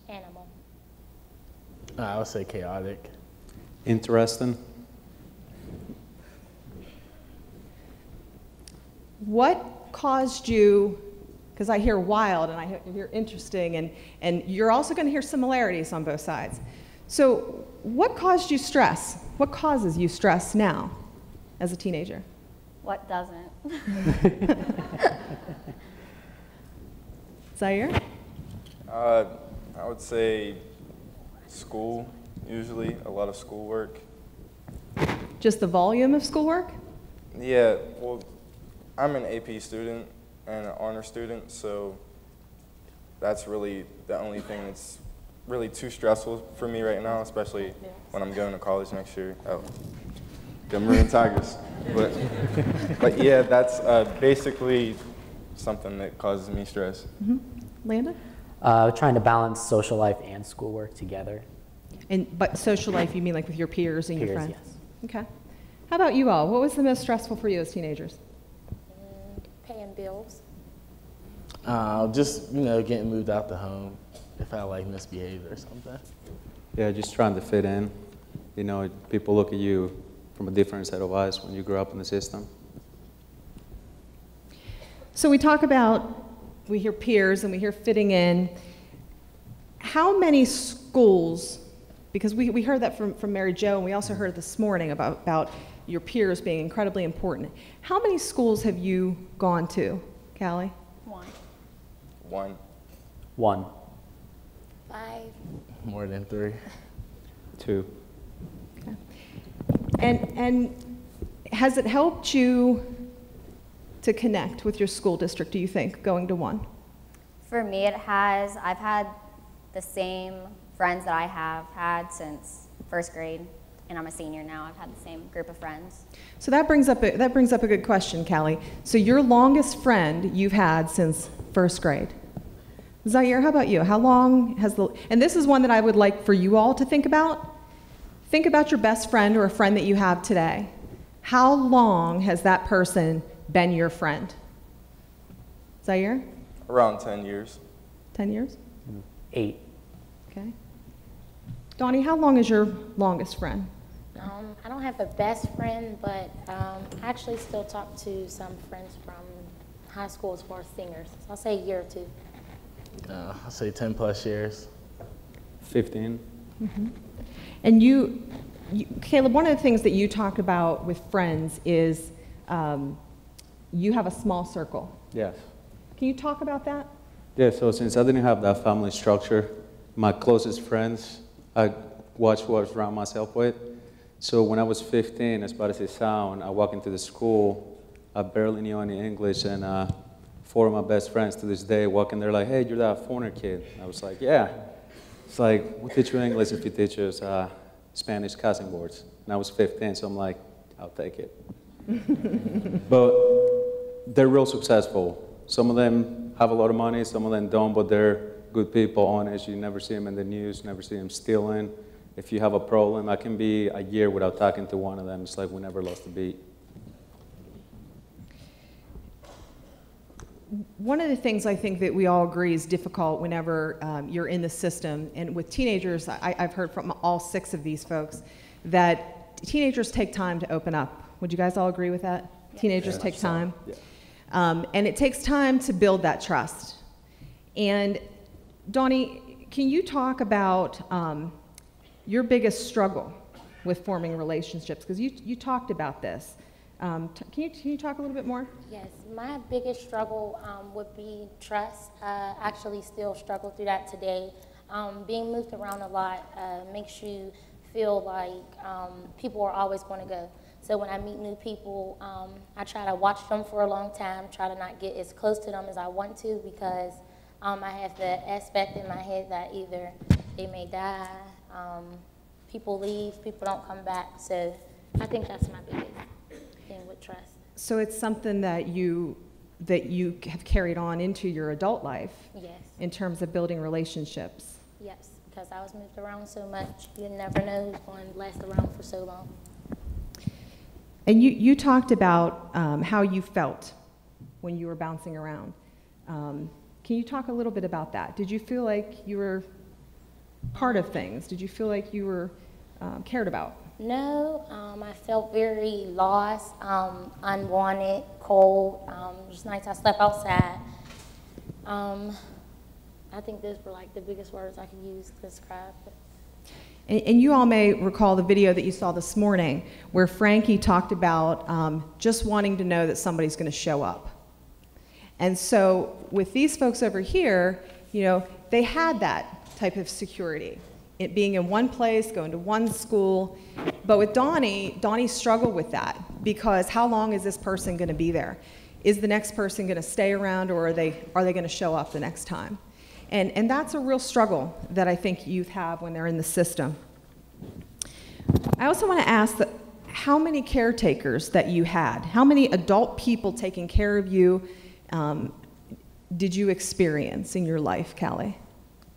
Animal. I would say chaotic. Interesting. What caused you, because I hear wild and I hear interesting, and you're also going to hear similarities on both sides. So what caused you stress? What causes you stress now as a teenager? What doesn't? Zaire? I would say school, usually, a lot of schoolwork. Just the volume of schoolwork? Yeah, well, I'm an AP student and an honor student, so that's really the only thing that's really too stressful for me right now, especially when I'm going to college next year. Oh, the Maroon Tigers. But yeah, that's basically something that causes me stress. Landon? Trying to balance social life and schoolwork together. But social life, you mean like with your peers and your friends? Yes. Okay. How about you all? What was the most stressful for you as teenagers? Paying bills. Just, getting moved out the home if I misbehaved or something. Yeah, just trying to fit in. People look at you from a different set of eyes when you grow up in the system. So we hear peers and we hear fitting in. How many schools, because we heard that from Mary Jo, and we also heard this morning about your peers being incredibly important. How many schools have you gone to, Callie? One. 5. More than 3. 2. Okay. And has it helped you to connect with your school district, do you think, going to one? For me, it has. I've had the same friends that I have had since first grade, and I'm a senior now. I've had the same group of friends. So that brings up a good question, Callie. So your longest friend you've had since first grade. Zaire, how about you? How long has and this is one that I would like for you all to think about. Think about your best friend or a friend that you have today. How long has that person been your friend? Zaire? Around 10 years. 10 years? 8. Okay. Donnie, how long is your longest friend? I don't have a best friend, but I actually still talk to some friends from high school as far as singers. So I'll say a year or two. I'll say 10 plus years. 15. Mm-hmm. And you, Caleb, one of the things that you talk about with friends is you have a small circle. Yes. Can you talk about that? Yeah, so since I didn't have that family structure, my closest friends, I watched who I was around myself with. So when I was 15, as bad as it sounds, I walked into the school, I barely knew any English, and 4 of my best friends to this day walk in there like, hey, you're that foreigner kid. I was like, yeah. It's like, we'll teach you English if you teach us Spanish cussing words. And I was 15, so I'm like, I'll take it. But they're real successful. Some of them have a lot of money, some of them don't, but they're good people, honest. You never see them in the news, never see them stealing. If you have a problem, I can be a year without talking to one of them. It's like we never lost a beat. One of the things I think that we all agree is difficult whenever you're in the system, and with teenagers, I've heard from all 6 of these folks that teenagers take time to open up. Would you guys all agree with that? Yeah. Teenagers take time. Yeah. And it takes time to build that trust. And Donnie, can you talk about your biggest struggle with forming relationships? Because you talked about this. Can you talk a little bit more? Yes, my biggest struggle would be trust. I actually still struggle through that today. Being moved around a lot makes you feel like people are always going to go. So when I meet new people, I try to watch them for a long time, try to not get as close to them as I want to, because I have the aspect in my head that either they may die, people leave, people don't come back. So I think that's my biggest thing with trust. So it's something that you have carried on into your adult life. Yes. In terms of building relationships. Yes, because I was moved around so much. You never know who's going to last around for so long. And you talked about how you felt when you were bouncing around. Can you talk a little bit about that? Did you feel like you were part of things? Did you feel like you were cared about? No, I felt very lost, unwanted, cold. Just nights I slept outside. I think those were like the biggest words I could use to describe it. And you all may recall the video that you saw this morning where Frankie talked about just wanting to know that somebody's going to show up. And so with these folks over here, you know, they had that type of security. It being in one place, going to one school. But with Donnie struggled with that, because how long is this person going to be there? Is the next person going to stay around, or are they going to show up the next time? And that's a real struggle that I think youth have when they're in the system. I also want to ask how many caretakers that you had, how many adult people taking care of you did you experience in your life, Callie?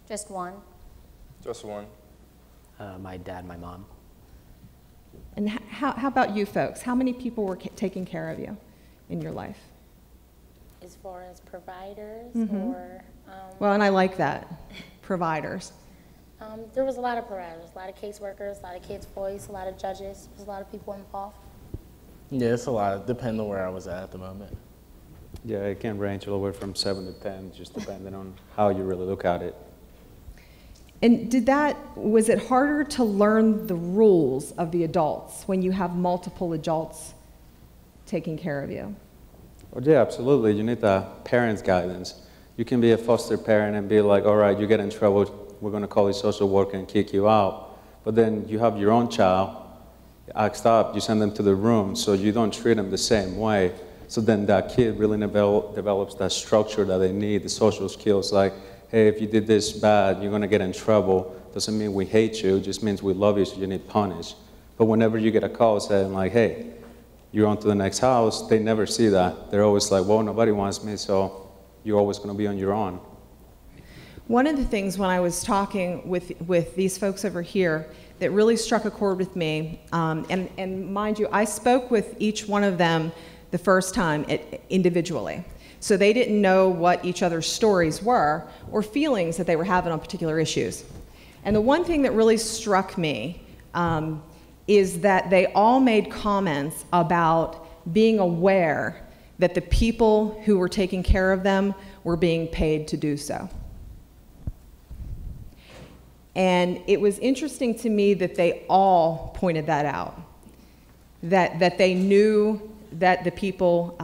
Just one. Just one. My dad, my mom. And how about you folks? How many people were taking care of you in your life? As far as providers, Mm-hmm. or... well, and I like that, providers. There was a lot of providers, a lot of caseworkers, a lot of kids' voice, a lot of judges. There's a lot of people involved. Yeah, it's a lot, depending on where I was at the moment. Yeah, it can range all the way from 7 to 10, just depending on how you really look at it. And was it harder to learn the rules of the adults when you have multiple adults taking care of you? Oh, yeah, absolutely. You need the parent's guidance. You can be a foster parent and be like, all right, you get in trouble, we're going to call a social worker and kick you out. But then you have your own child, act up, you send them to the room, so you don't treat them the same way. So then that kid really develops that structure that they need, the social skills, like, hey, if you did this bad, you're going to get in trouble. Doesn't mean we hate you, it just means we love you, so you need punished. But whenever you get a call saying like, hey, you're on to the next house, they never see that. They're always like, well, nobody wants me, so you're always going to be on your own. One of the things when I was talking with these folks over here that really struck a chord with me, and mind you, I spoke with each one of them the first time individually. So they didn't know what each other's stories were or feelings that they were having on particular issues. And the one thing that really struck me is that they all made comments about being aware that the people who were taking care of them were being paid to do so. And it was interesting to me that they all pointed that out, that they knew that the people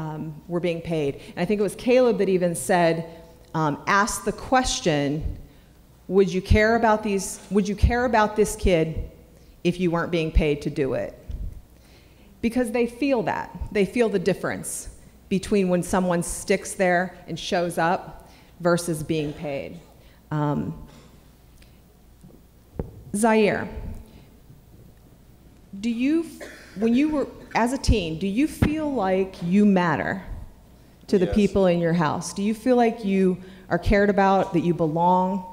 were being paid. And I think it was Caleb that even said, ask the question, would you care about this kid if you weren't being paid to do it? Because they feel that. They feel the difference between when someone sticks there and shows up versus being paid. Zaire, when you were as a teen, do you feel like you matter to the people in your house? Do you feel like you are cared about, that you belong,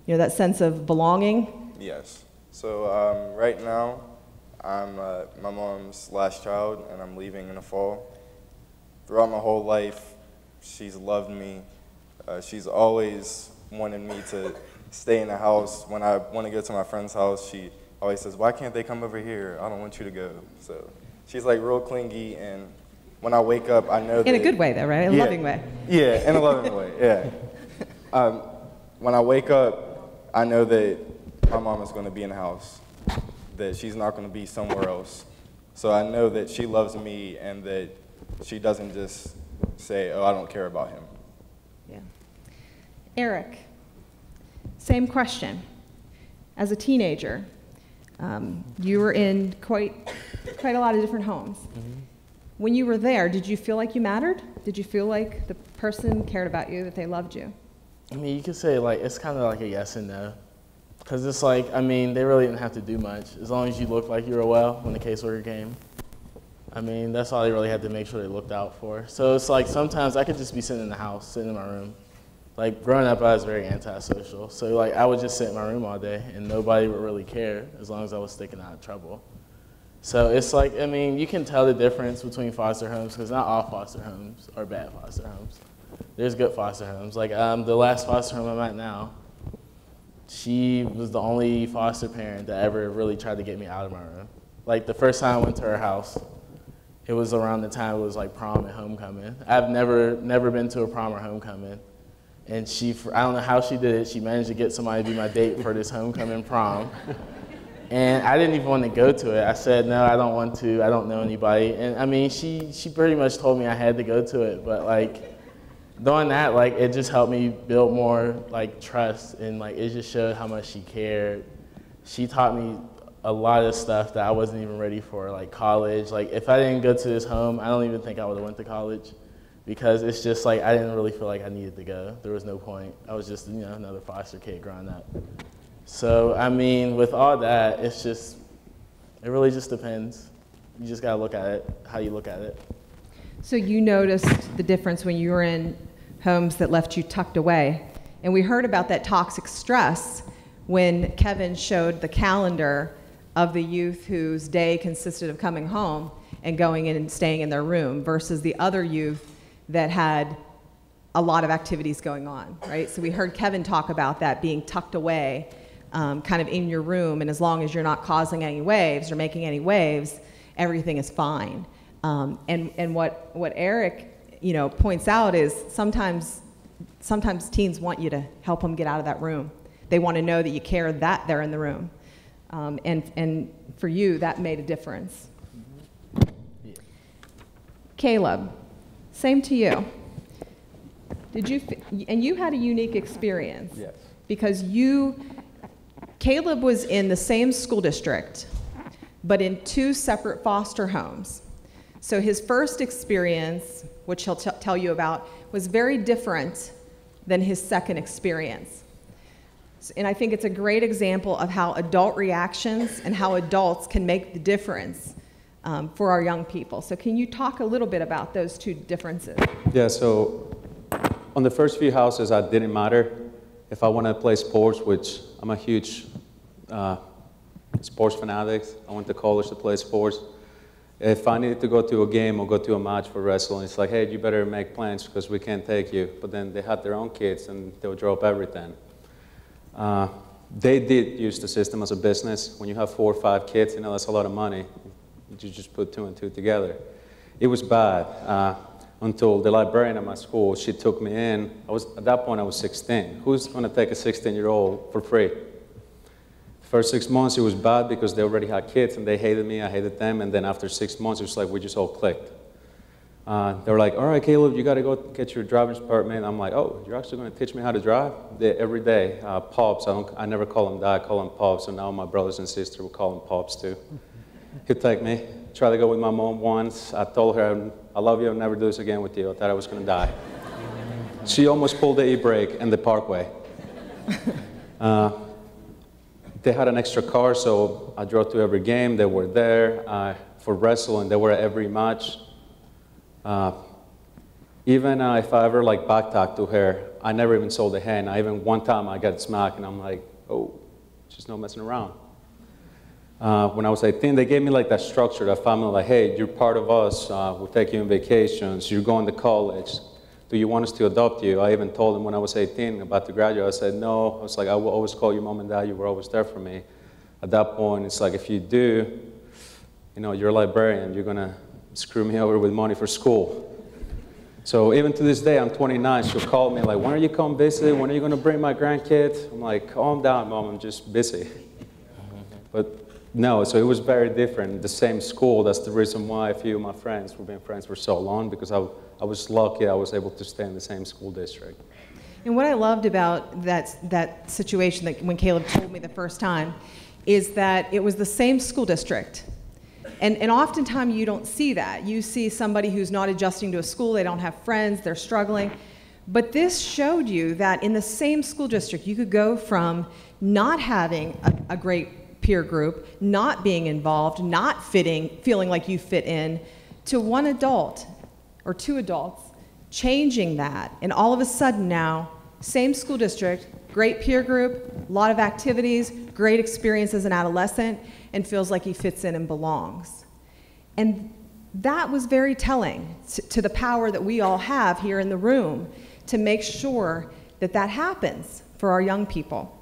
that sense of belonging? Yes. So right now, I'm my mom's last child, and I'm leaving in the fall. Throughout my whole life, she's loved me. She's always wanted me to stay in the house. When I want to go to my friend's house, she always says, why can't they come over here? I don't want you to go. So she's like real clingy, and when I wake up, I know that... In a good way though, right? In a loving way. Yeah, in a loving way, yeah. When I wake up, I know that my mom is going to be in the house, that she's not going to be somewhere else. So I know that she loves me and that she doesn't just say, oh, I don't care about him. Yeah. Eric, same question. As a teenager, you were in quite a lot of different homes. Mm-hmm. When you were there, did you feel like you mattered? Did you feel like the person cared about you, that they loved you? I mean, you could say it's kind of like a yes and no. Because it's they really didn't have to do much. As long as you looked like you were well when the caseworker came. I mean, that's all they really had to make sure they looked out for. So it's sometimes I could just be sitting in the house, sitting in my room. Growing up, I was very antisocial. So I would just sit in my room all day and nobody would really care as long as I was sticking out of trouble. So it's you can tell the difference between foster homes because not all foster homes are bad foster homes. There's good foster homes. The last foster home I'm at now, she was the only foster parent that ever really tried to get me out of my room. The first time I went to her house, it was around the time it was prom and homecoming. I've never been to a prom or homecoming. And I don't know how she did it, she managed to get somebody to be my date for this homecoming prom. And I didn't even want to go to it. I said, no, I don't want to, I don't know anybody. And she pretty much told me I had to go to it, but doing that, it just helped me build more trust, and it just showed how much she cared. She taught me a lot of stuff that I wasn't even ready for, college. If I didn't go to this home, I don't even think I would have went to college, because it's just I didn't really feel like I needed to go. There was no point. I was just another foster kid growing up. So with all that, it really just depends. You just gotta look at it how you look at it. So you noticed the difference when you were in homes that left you tucked away. And we heard about that toxic stress when Kevin showed the calendar of the youth whose day consisted of coming home and going in and staying in their room versus the other youth that had a lot of activities going on, right? So we heard Kevin talk about that being tucked away, kind of in your room, and as long as you're not causing any waves or making any waves, everything is fine. And what Eric, points out is sometimes teens want you to help them get out of that room. They want to know that you care that they're in the room. And for you, that made a difference. Yeah. Caleb, same to you. And you had a unique experience. Yes. Because Caleb was in the same school district, but in 2 separate foster homes. So his first experience, which he'll tell you about, was very different than his second experience. And I think it's a great example of how adult reactions and how adults can make the difference for our young people. So can you talk a little bit about those 2 differences? Yeah, so on the first few houses, I didn't matter. If I wanted to play sports, which I'm a huge sports fanatic, I went to college to play sports. If I needed to go to a game or go to a match for wrestling, it's like, hey, you better make plans because we can't take you. But then they had their own kids and they would drop everything. They did use the system as a business. When you have 4 or 5 kids, you know, that's a lot of money. You just put 2 and 2 together. It was bad until the librarian at my school, she took me in. At that point, I was 16. Who's going to take a 16-year-old for free? First 6 months, it was bad because they already had kids and they hated me, I hated them. And then after 6 months, it was like we just all clicked. They were like, all right, Caleb, you got to go get your driver's permit. I'm like, oh, you're actually going to teach me how to drive? Every day, Pops, I never call him Dad, I call him Pops. So now my brothers and sisters will call him Pops too. He'd take me, try to go with my mom once. I told her, I love you, I'll never do this again with you. I thought I was going to die. She almost pulled the e-brake in the parkway. They had an extra car, so I drove to every game. They were there for wrestling. They were at every match. Even if I ever like backtalked to her, I never even sold a hand. Even one time I got smacked and I'm like, oh, just no messing around. When I was 18, they gave me like that structure, that family, like, hey, you're part of us. We'll take you on vacations. You're going to college. Do you want us to adopt you? I even told them when I was 18, about to graduate, I said, no. I was like, I will always call you Mom and Dad. You were always there for me. At that point, it's like, if you do, you know, you're a librarian. You're going to screw me over with money for school. So even to this day, I'm 29. She'll call me like, when are you coming visit? When are you going to bring my grandkids? I'm like, calm down, Mom. I'm just busy. But no, so it was very different. The same school. That's the reason why a few of my friends, we've been friends for so long, because I was lucky I was able to stay in the same school district. And what I loved about that situation, that when Caleb told me the first time, is that it was the same school district. And oftentimes you don't see that. You see somebody who's not adjusting to a school, they don't have friends, they're struggling. But this showed you that in the same school district, you could go from not having a great peer group, not being involved, not feeling like you fit in, to one adult or 2 adults changing that. And all of a sudden now, same school district, great peer group, a lot of activities, great experience as an adolescent, and feels like he fits in and belongs. And that was very telling to the power that we all have here in the room to make sure that that happens for our young people.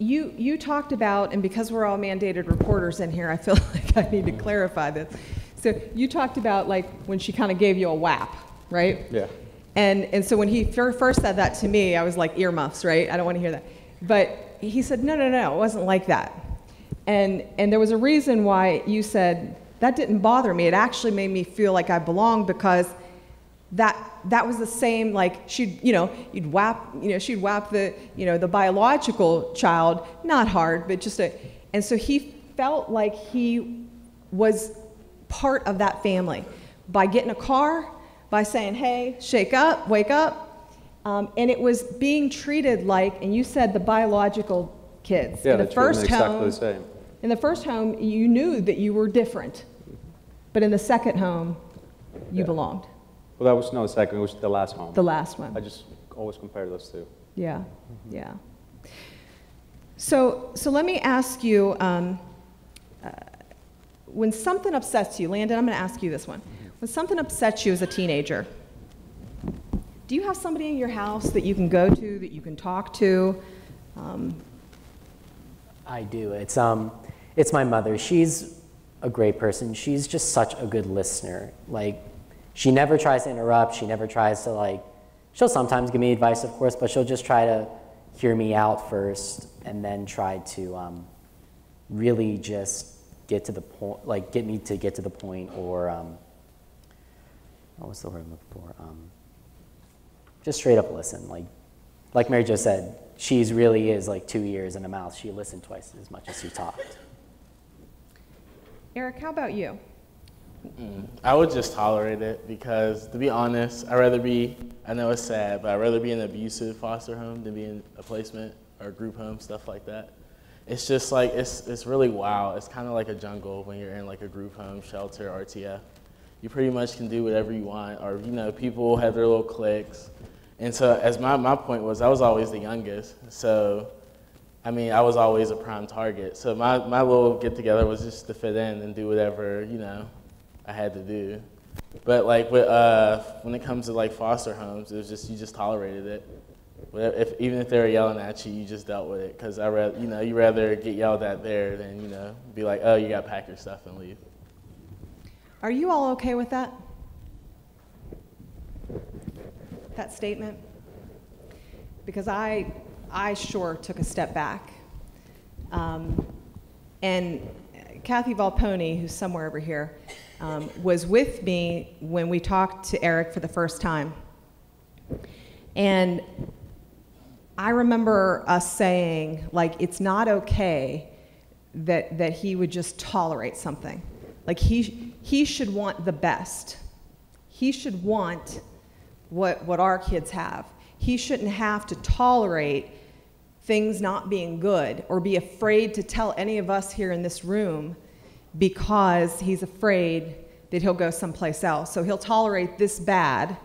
You talked about, and because we're all mandated reporters in here, I feel like I need to clarify this. So you talked about like when she kind of gave you a whap, right? Yeah. And so when he first said that to me, I was like, earmuffs, right? I don't want to hear that. But he said, no, it wasn't like that. And there was a reason why you said, that didn't bother me. It actually made me feel like I belonged, because that was the same, like she'd whap the biological child, not hard, but just and so he felt like he was part of that family by getting a car, by saying, hey, shake up, wake up, and it was being treated like, and you said the biological kids. Yeah, in the first home, exactly the same. In the first home, you knew that you were different, but in the second home, you belonged. Well, that was no second, it was the last home. The last one. I just always compare those two. Yeah, yeah. So let me ask you, when something upsets you, Landon, I'm going to ask you this one. When something upsets you as a teenager, do you have somebody in your house that you can go to, that you can talk to? I do. It's my mother. She's a great person. She's just such a good listener. Like, she never tries to interrupt. She never tries to, like, she'll sometimes give me advice, of course, but she'll just try to hear me out first and then try to really just get to the point, like get me to get to the point, or what was the word I'm looking for? Just straight up listen. Like Mary Jo said, she's really is like 2 ears and a mouth. She listened twice as much as she talked. Eric, how about you? I would just tolerate it, because, to be honest, I'd rather be, I know it's sad, but I'd rather be in an abusive foster home than be in a placement or a group home, stuff like that. It's just like, it's really wild. It's kind of like a jungle when you're in like a group home, shelter, RTF. you pretty much can do whatever you want, or people have their little cliques. And so as my point was, I was always the youngest, so I mean, I was always a prime target. So my little get-together was just to fit in and do whatever, I had to do. But like when it comes to like foster homes, it was just, you just tolerated it. Even if they were yelling at you, you just dealt with it. Because you rather get yelled at there than, be like, oh, you got to pack your stuff and leave. Are you all okay with that? That statement? Because I sure took a step back. And Kathy Volponi, who's somewhere over here, was with me when we talked to Eric for the first time. And I remember us saying, like, it's not okay that he would just tolerate something. Like, he should want the best. He should want what our kids have. He shouldn't have to tolerate things not being good or be afraid to tell any of us here in this room because he's afraid that he'll go someplace else. So he'll tolerate this bad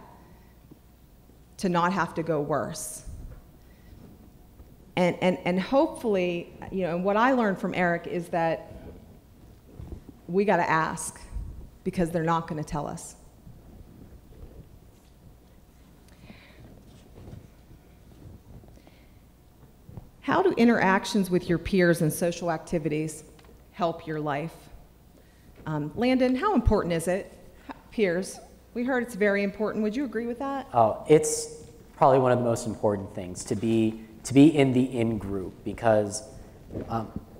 to not have to go worse. And hopefully, and what I learned from Eric is that we got to ask because they're not going to tell us. How do interactions with your peers and social activities help your life? Landon, how important is it? Peers, we heard it's very important. Would you agree with that? Oh, it's probably one of the most important things to be in the in-group because,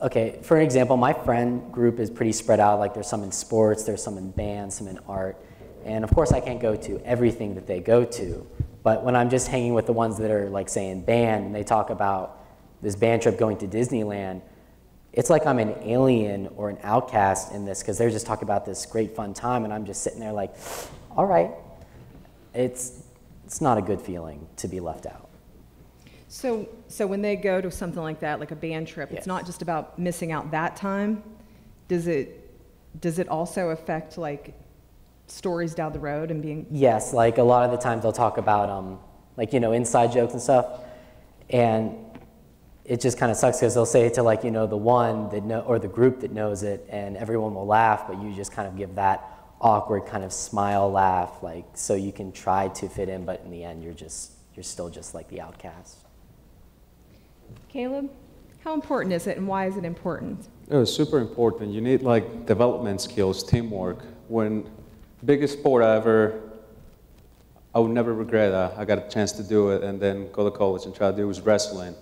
okay, for example, my friend group is pretty spread out. Like there's some in sports, there's some in band, some in art. And of course I can't go to everything that they go to. But when I'm just hanging with the ones that are like say in band and they talk about this band trip going to Disneyland, it's like I'm an alien or an outcast in this because they're just talking about this great fun time and I'm just sitting there like, all right. It's not a good feeling to be left out. So when they go to something like that, like a band trip, Yes. It's not just about missing out that time. Does it also affect like stories down the road and being? Yes, like a lot of the times they'll talk about like inside jokes and stuff, and it just kind of sucks because they'll say it to like the one that or the group that knows it, and everyone will laugh, but you just kind of give that awkward kind of smile laugh, like so you can try to fit in, but in the end you're still just like the outcast. Caleb, how important is it and why is it important? It's super important. You need like development skills, teamwork. When biggest sport I would never regret that. I got a chance to do it and then go to college and try to do was wrestling.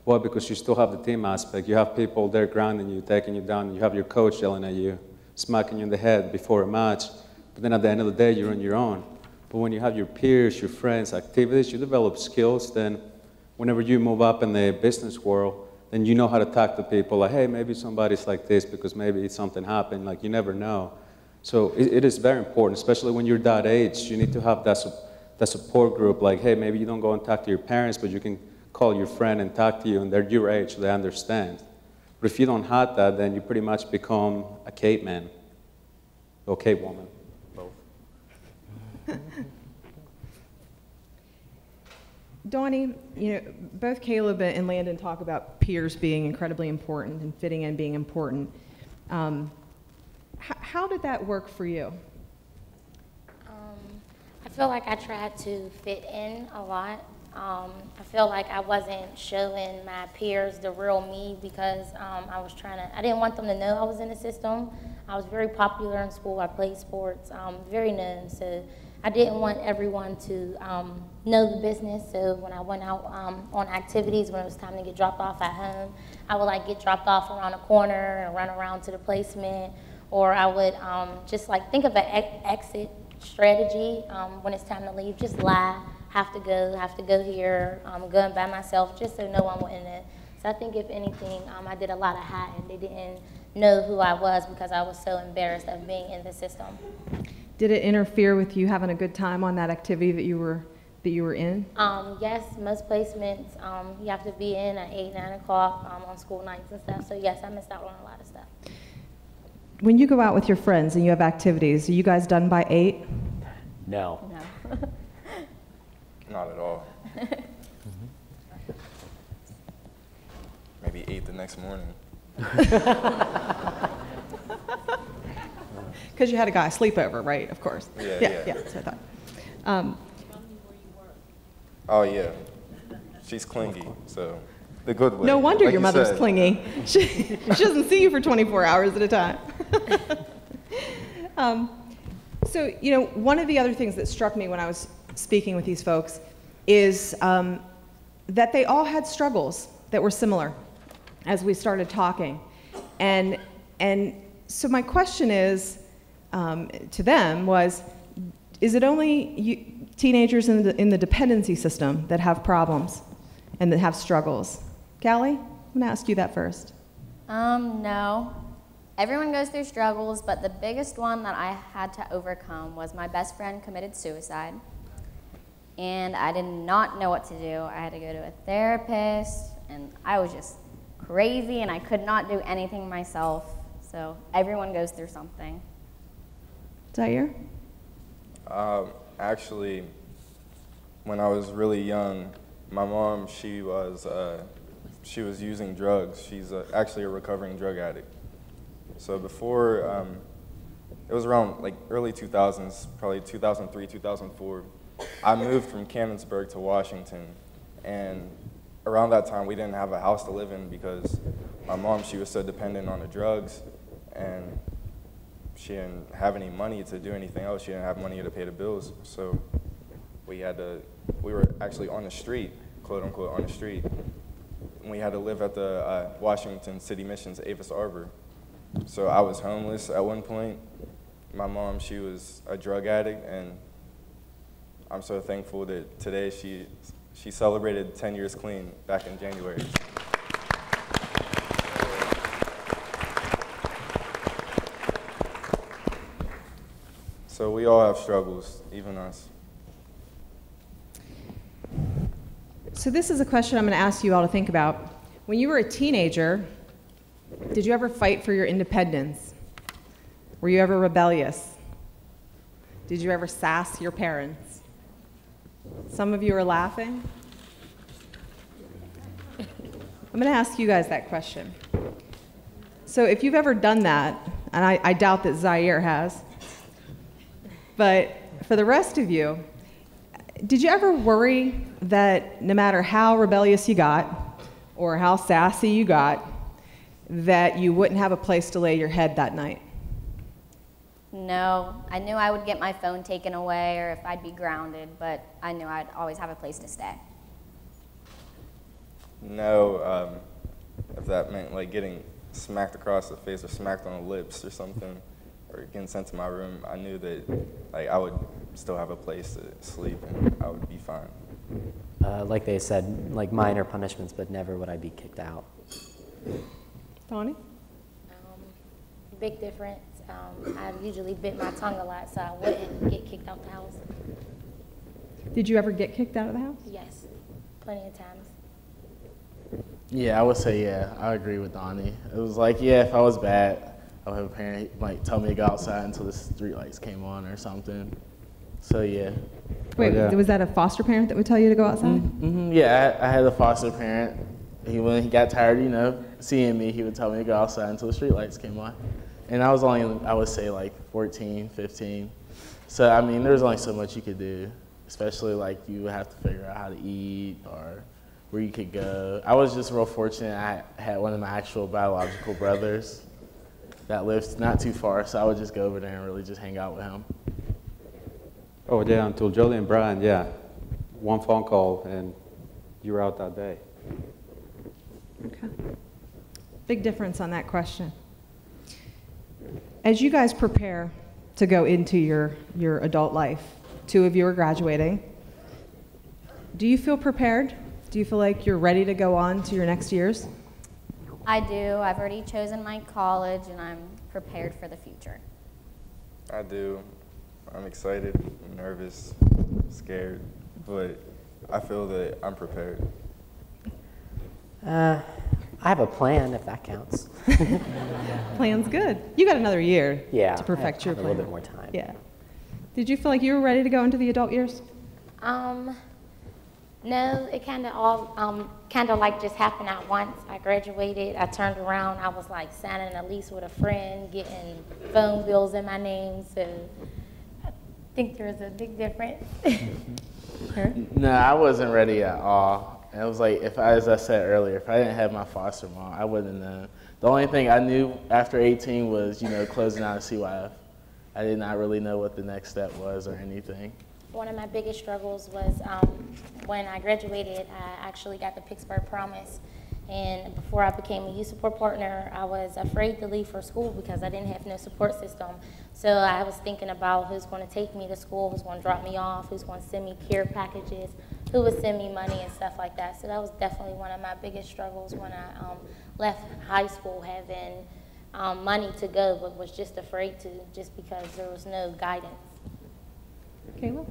Well, because you still have the team aspect. You have people there grounding you, taking you down, and you have your coach yelling at you, smacking you in the head before a match. But then at the end of the day, you're on your own. But when you have your peers, your friends, activities, you develop skills, then whenever you move up in the business world, then you know how to talk to people like, hey, maybe somebody's like this because maybe something happened, like you never know. So it is very important, especially when you're that age, you need to have that support group, like, hey, maybe you don't go and talk to your parents, but you can call your friend and talk to you, and they're your age, so they understand. But if you don't have that, then you pretty much become a caveman, or cavewoman, both. Donnie, both Caleb and Landon talk about peers being incredibly important and fitting in being important. How did that work for you? I feel like I tried to fit in a lot. I feel like I wasn't showing my peers the real me because I didn't want them to know I was in the system. I was very popular in school. I played sports, very known. So I didn't want everyone to know the business. So when I went out on activities, when it was time to get dropped off at home, I would like get dropped off around a corner and run around to the placement, or I would just like think of an exit strategy when it's time to leave. Just lie. Have to go here, going by myself, just so no one would know. So I think if anything, I did a lot of hiding. They didn't know who I was because I was so embarrassed of being in the system. Did it interfere with you having a good time on that activity that you were in? Yes, most placements you have to be in at 8, 9 o'clock on school nights and stuff. So yes, I missed out on a lot of stuff. when you go out with your friends and you have activities, are you guys done by 8? No. No. Not at all. Maybe 8 the next morning. Because you had a guy sleepover, right? Of course. Yeah. That's what I thought. Oh, yeah. She's clingy, so the good way. No wonder like your you mother's said. clingy. She doesn't see you for 24 hours at a time. So, you know, one of the other things that struck me when I was speaking with these folks is that they all had struggles that were similar as we started talking. And so my question is, to them was, is it only teenagers in the dependency system that have problems and that have struggles? Callie, I'm going to ask you that first. No. Everyone goes through struggles, but the biggest one that I had to overcome was my best friend committed suicide. And I did not know what to do. I had to go to a therapist, and I was just crazy, and I could not do anything myself. So everyone goes through something. Zaire? Actually, when I was really young, my mom, she was using drugs. She's actually a recovering drug addict. So before, it was around like early 2000s, probably 2003, 2004, I moved from Canonsburg to Washington. And around that time, we didn't have a house to live in because my mom, she was so dependent on the drugs, and she didn't have any money to do anything else. She didn't have money to pay the bills. So we were actually on the street, quote unquote, on the street. And we had to live at the Washington City Missions Avis Arbor. So I was homeless at one point. My mom, she was a drug addict, and I'm so thankful that today she celebrated 10 years clean back in January. So we all have struggles, even us. So this is a question I'm going to ask you all to think about. When you were a teenager, did you ever fight for your independence? Were you ever rebellious? Did you ever sass your parents? Some of you are laughing. I'm going to ask you guys that question. So if you've ever done that, and I doubt that Zaire has, but for the rest of you, did you ever worry that no matter how rebellious you got or how sassy you got, that you wouldn't have a place to lay your head that night? No, I knew I would get my phone taken away or if I'd be grounded, but I knew I'd always have a place to stay. No, if that meant like getting smacked across the face or smacked on the lips or something, or getting sent to my room, I knew that like I would still have a place to sleep and I would be fine. Like they said, like minor punishments, but never would I be kicked out. Tony? Big difference. I usually bit my tongue a lot, so I wouldn't get kicked out the house. Did you ever get kicked out of the house? Yes, plenty of times. Yeah, I would say yeah. I agree with Donnie. It was like, yeah, if I was bad, I would have a parent like tell me to go outside until the street lights came on or something. So yeah. Wait, yeah. was that a foster parent that would tell you to go outside? Mm-hmm. Yeah, I had a foster parent. When he got tired, you know, seeing me, he would tell me to go outside until the street lights came on. And I was only, I would say, like 14, 15. So, I mean, there's only so much you could do, especially like you would have to figure out how to eat or where you could go. I was just real fortunate. I had one of my actual biological brothers that lived not too far, so I would just go over there and really just hang out with him. Oh, yeah, until Jolie and Brian, yeah. One phone call and you were out that day. Okay. Big difference on that question. As you guys prepare to go into your adult life, 2 of you are graduating. Do you feel prepared? Do you feel like you're ready to go on to your next years? I do. I've already chosen my college, and I'm prepared for the future. I do. I'm excited, nervous, scared, but I feel that I'm prepared. I have a plan, if that counts. Plan's good. You got another year to perfect your plan. A little bit more time. Yeah. Did you feel like you were ready to go into the adult years? No, it kind of like just happened at once. I graduated, I turned around, I was like signing a lease with a friend, getting phone bills in my name, so I think there's a big difference. No, I wasn't ready at all. And it was like, as I said earlier, if I didn't have my foster mom, I wouldn't know. The only thing I knew after 18 was, closing out a CYF. I did not really know what the next step was or anything. One of my biggest struggles was when I graduated, I actually got the Pittsburgh Promise. And before I became a youth support partner, I was afraid to leave for school because I didn't have no support system. So I was thinking about who's going to take me to school, who's going to drop me off, who's going to send me care packages, who would send me money and stuff like that. So that was definitely one of my biggest struggles when I left high school, having money to go, but was just afraid to, just because there was no guidance. Caleb?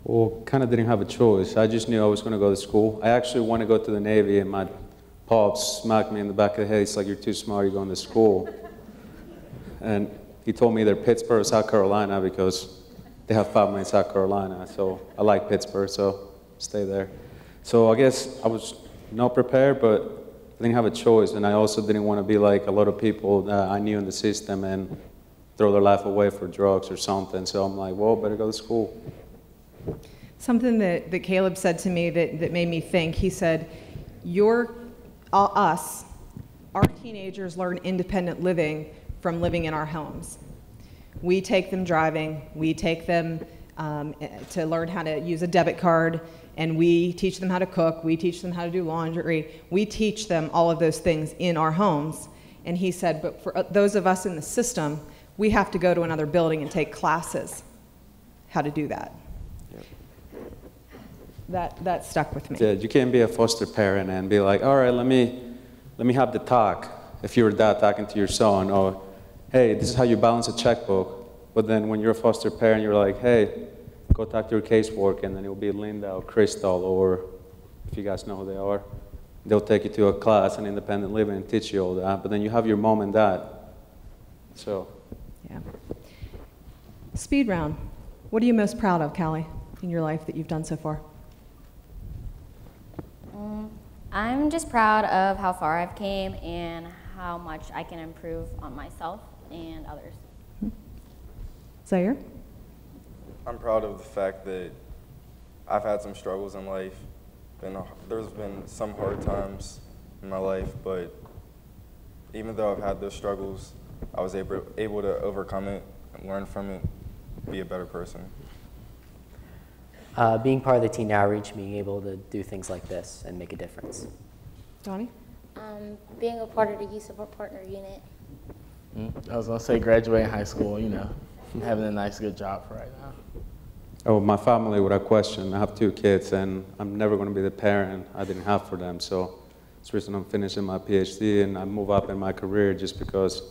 Well, kind of didn't have a choice. I just knew I was going to go to school. I actually want to go to the Navy, and my pops smacked me in the back of the head. He's like, "You're too smart, you're going to school." And he told me either Pittsburgh or South Carolina because they have family in South Carolina. So I like Pittsburgh, so stay there. So I guess I was not prepared, but I didn't have a choice. And I also didn't want to be like a lot of people that I knew in the system and throw their life away for drugs or something. So I'm like, well, better go to school. Something that Caleb said to me that made me think, he said, our teenagers learn independent living from living in our homes. We take them driving, we take them to learn how to use a debit card, and we teach them how to cook, we teach them how to do laundry, we teach them all of those things in our homes. And he said, but for those of us in the system, we have to go to another building and take classes how to do that. That stuck with me. Yeah, you can't be a foster parent and be like, all right, let me have the talk. If you were dad talking to your son, or hey, this is how you balance a checkbook. But then when you're a foster parent, you're like, hey, go talk to your casework, and then it'll be Linda or Crystal, or if you guys know who they are, they'll take you to a class on independent living and teach you all that. But then you have your mom and dad. So. Yeah. Speed round. What are you most proud of, Callie, in your life that you've done so far? I'm just proud of how far I've came and how much I can improve on myself and others. Zaire? I'm proud of the fact that I've had some struggles in life. There's been some hard times in my life, but even though I've had those struggles, I was able to overcome it and learn from it, be a better person. Being part of the teen outreach, being able to do things like this and make a difference. Donnie? Being a part of the youth support partner unit. I was going to say graduating high school, having a nice, good job for right now. Oh, my family, without question. I have 2 kids, and I'm never going to be the parent I didn't have for them. So it's the reason I'm finishing my PhD, and I move up in my career just because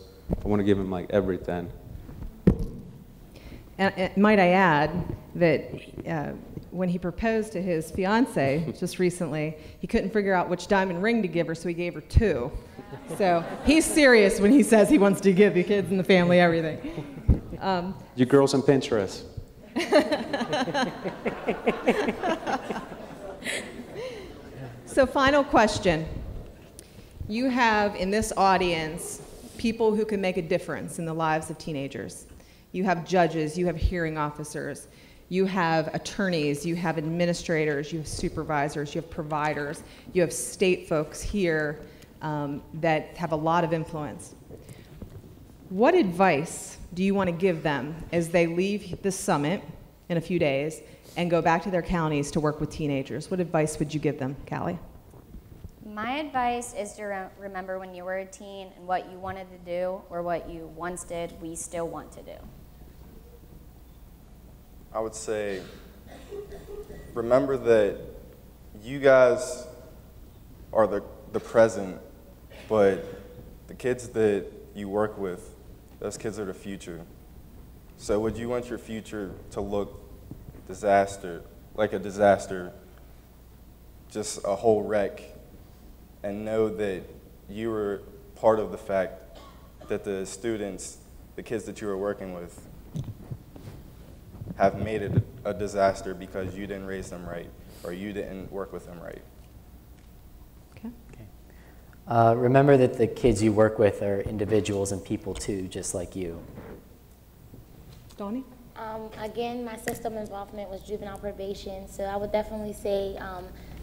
I want to give them like everything. And might I add that when he proposed to his fiancée just recently, he couldn't figure out which diamond ring to give her, so he gave her 2. So he's serious when he says he wants to give the kids and the family everything. You girls on Pinterest. So final question. You have in this audience people who can make a difference in the lives of teenagers. You have judges, you have hearing officers, you have attorneys, you have administrators, you have supervisors, you have providers, you have state folks here that have a lot of influence. What advice do you want to give them as they leave this summit in a few days and go back to their counties to work with teenagers? What advice would you give them, Callie? My advice is to remember when you were a teen and what you wanted to do or what you once did, we still want to do. I would say, remember that you guys are the present, but the kids that you work with, those kids are the future. So would you want your future to look like a disaster, just a whole wreck, and know that you were part of the fact that the students, the kids that you were working with, have made it a disaster because you didn't raise them right or you didn't work with them right. Okay. Remember that the kids you work with are individuals and people too, just like you. Donnie? Again, my system involvement was juvenile probation, so I would definitely say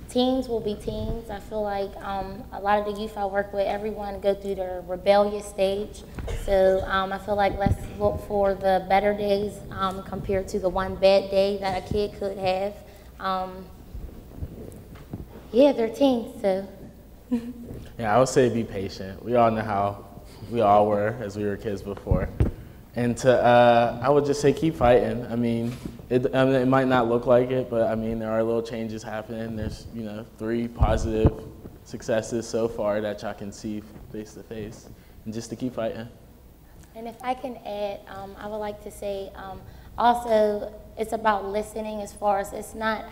teens will be teens. I feel like a lot of the youth I work with, everyone go through their rebellious stage. So I feel like let's look for the better days compared to the one bad day that a kid could have. Yeah, they're teens, so. Yeah, I would say be patient. We all know how we all were as we were kids before. And I would just say keep fighting. I mean, it might not look like it, but I mean, there are little changes happening. There's, 3 positive successes so far that y'all can see face to face, and just to keep fighting. And if I can add, I would like to say, also, it's about listening. As far as it's not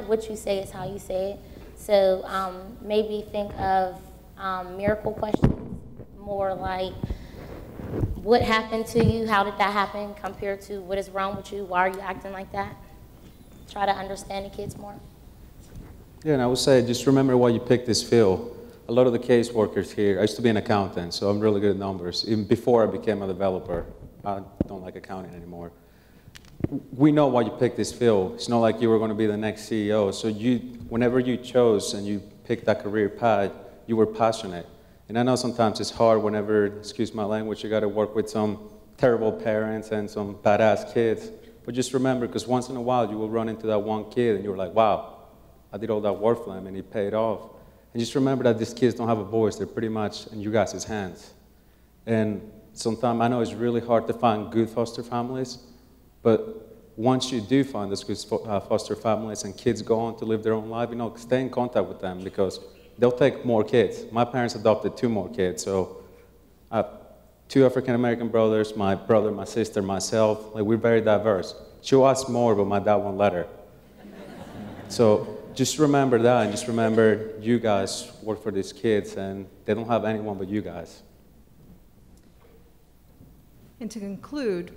what you say, it's how you say it. So maybe think of miracle questions, more like, what happened to you? How did that happen compared to what is wrong with you? Why are you acting like that? Try to understand the kids more. Yeah, and I would say just remember why you picked this field. A lot of the caseworkers here, I used to be an accountant, so I'm really good at numbers. Even before I became a developer, I don't like accounting anymore. We know why you picked this field. It's not like you were going to be the next CEO. So whenever you chose and you picked that career path, you were passionate. And I know sometimes it's hard whenever, excuse my language, you got to work with some terrible parents and some badass kids. But just remember, because once in a while you will run into that one kid and you're like, wow, I did all that work for him and he paid off. And just remember that these kids don't have a voice. They're pretty much in you guys' hands. And sometimes I know it's really hard to find good foster families, but once you do find those good foster families and kids go on to live their own life, stay in contact with them because they'll take more kids. My parents adopted 2 more kids, so I have 2 African-American brothers, my brother, my sister, myself. Like, we're very diverse. She'll ask more, but my dad won't let her. So just remember that, and just remember you guys work for these kids, and they don't have anyone but you guys. And to conclude,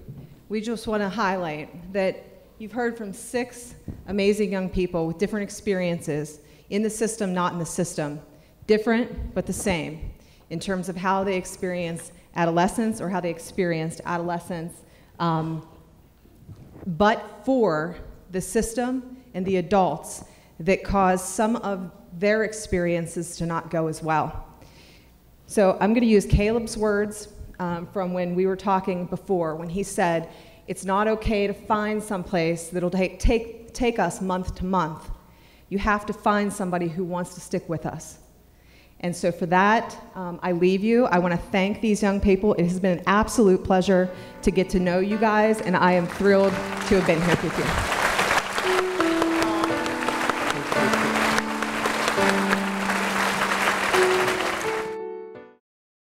we just want to highlight that you've heard from 6 amazing young people with different experiences in the system, not in the system, different but the same in terms of how they experience adolescence or how they experienced adolescence, but for the system and the adults that cause some of their experiences to not go as well. So I'm going to use Caleb's words from when we were talking before, when he said, it's not okay to find someplace that'll take us month to month. You have to find somebody who wants to stick with us. And so for that, I leave you. I want to thank these young people. It has been an absolute pleasure to get to know you guys, and I am thrilled to have been here with you.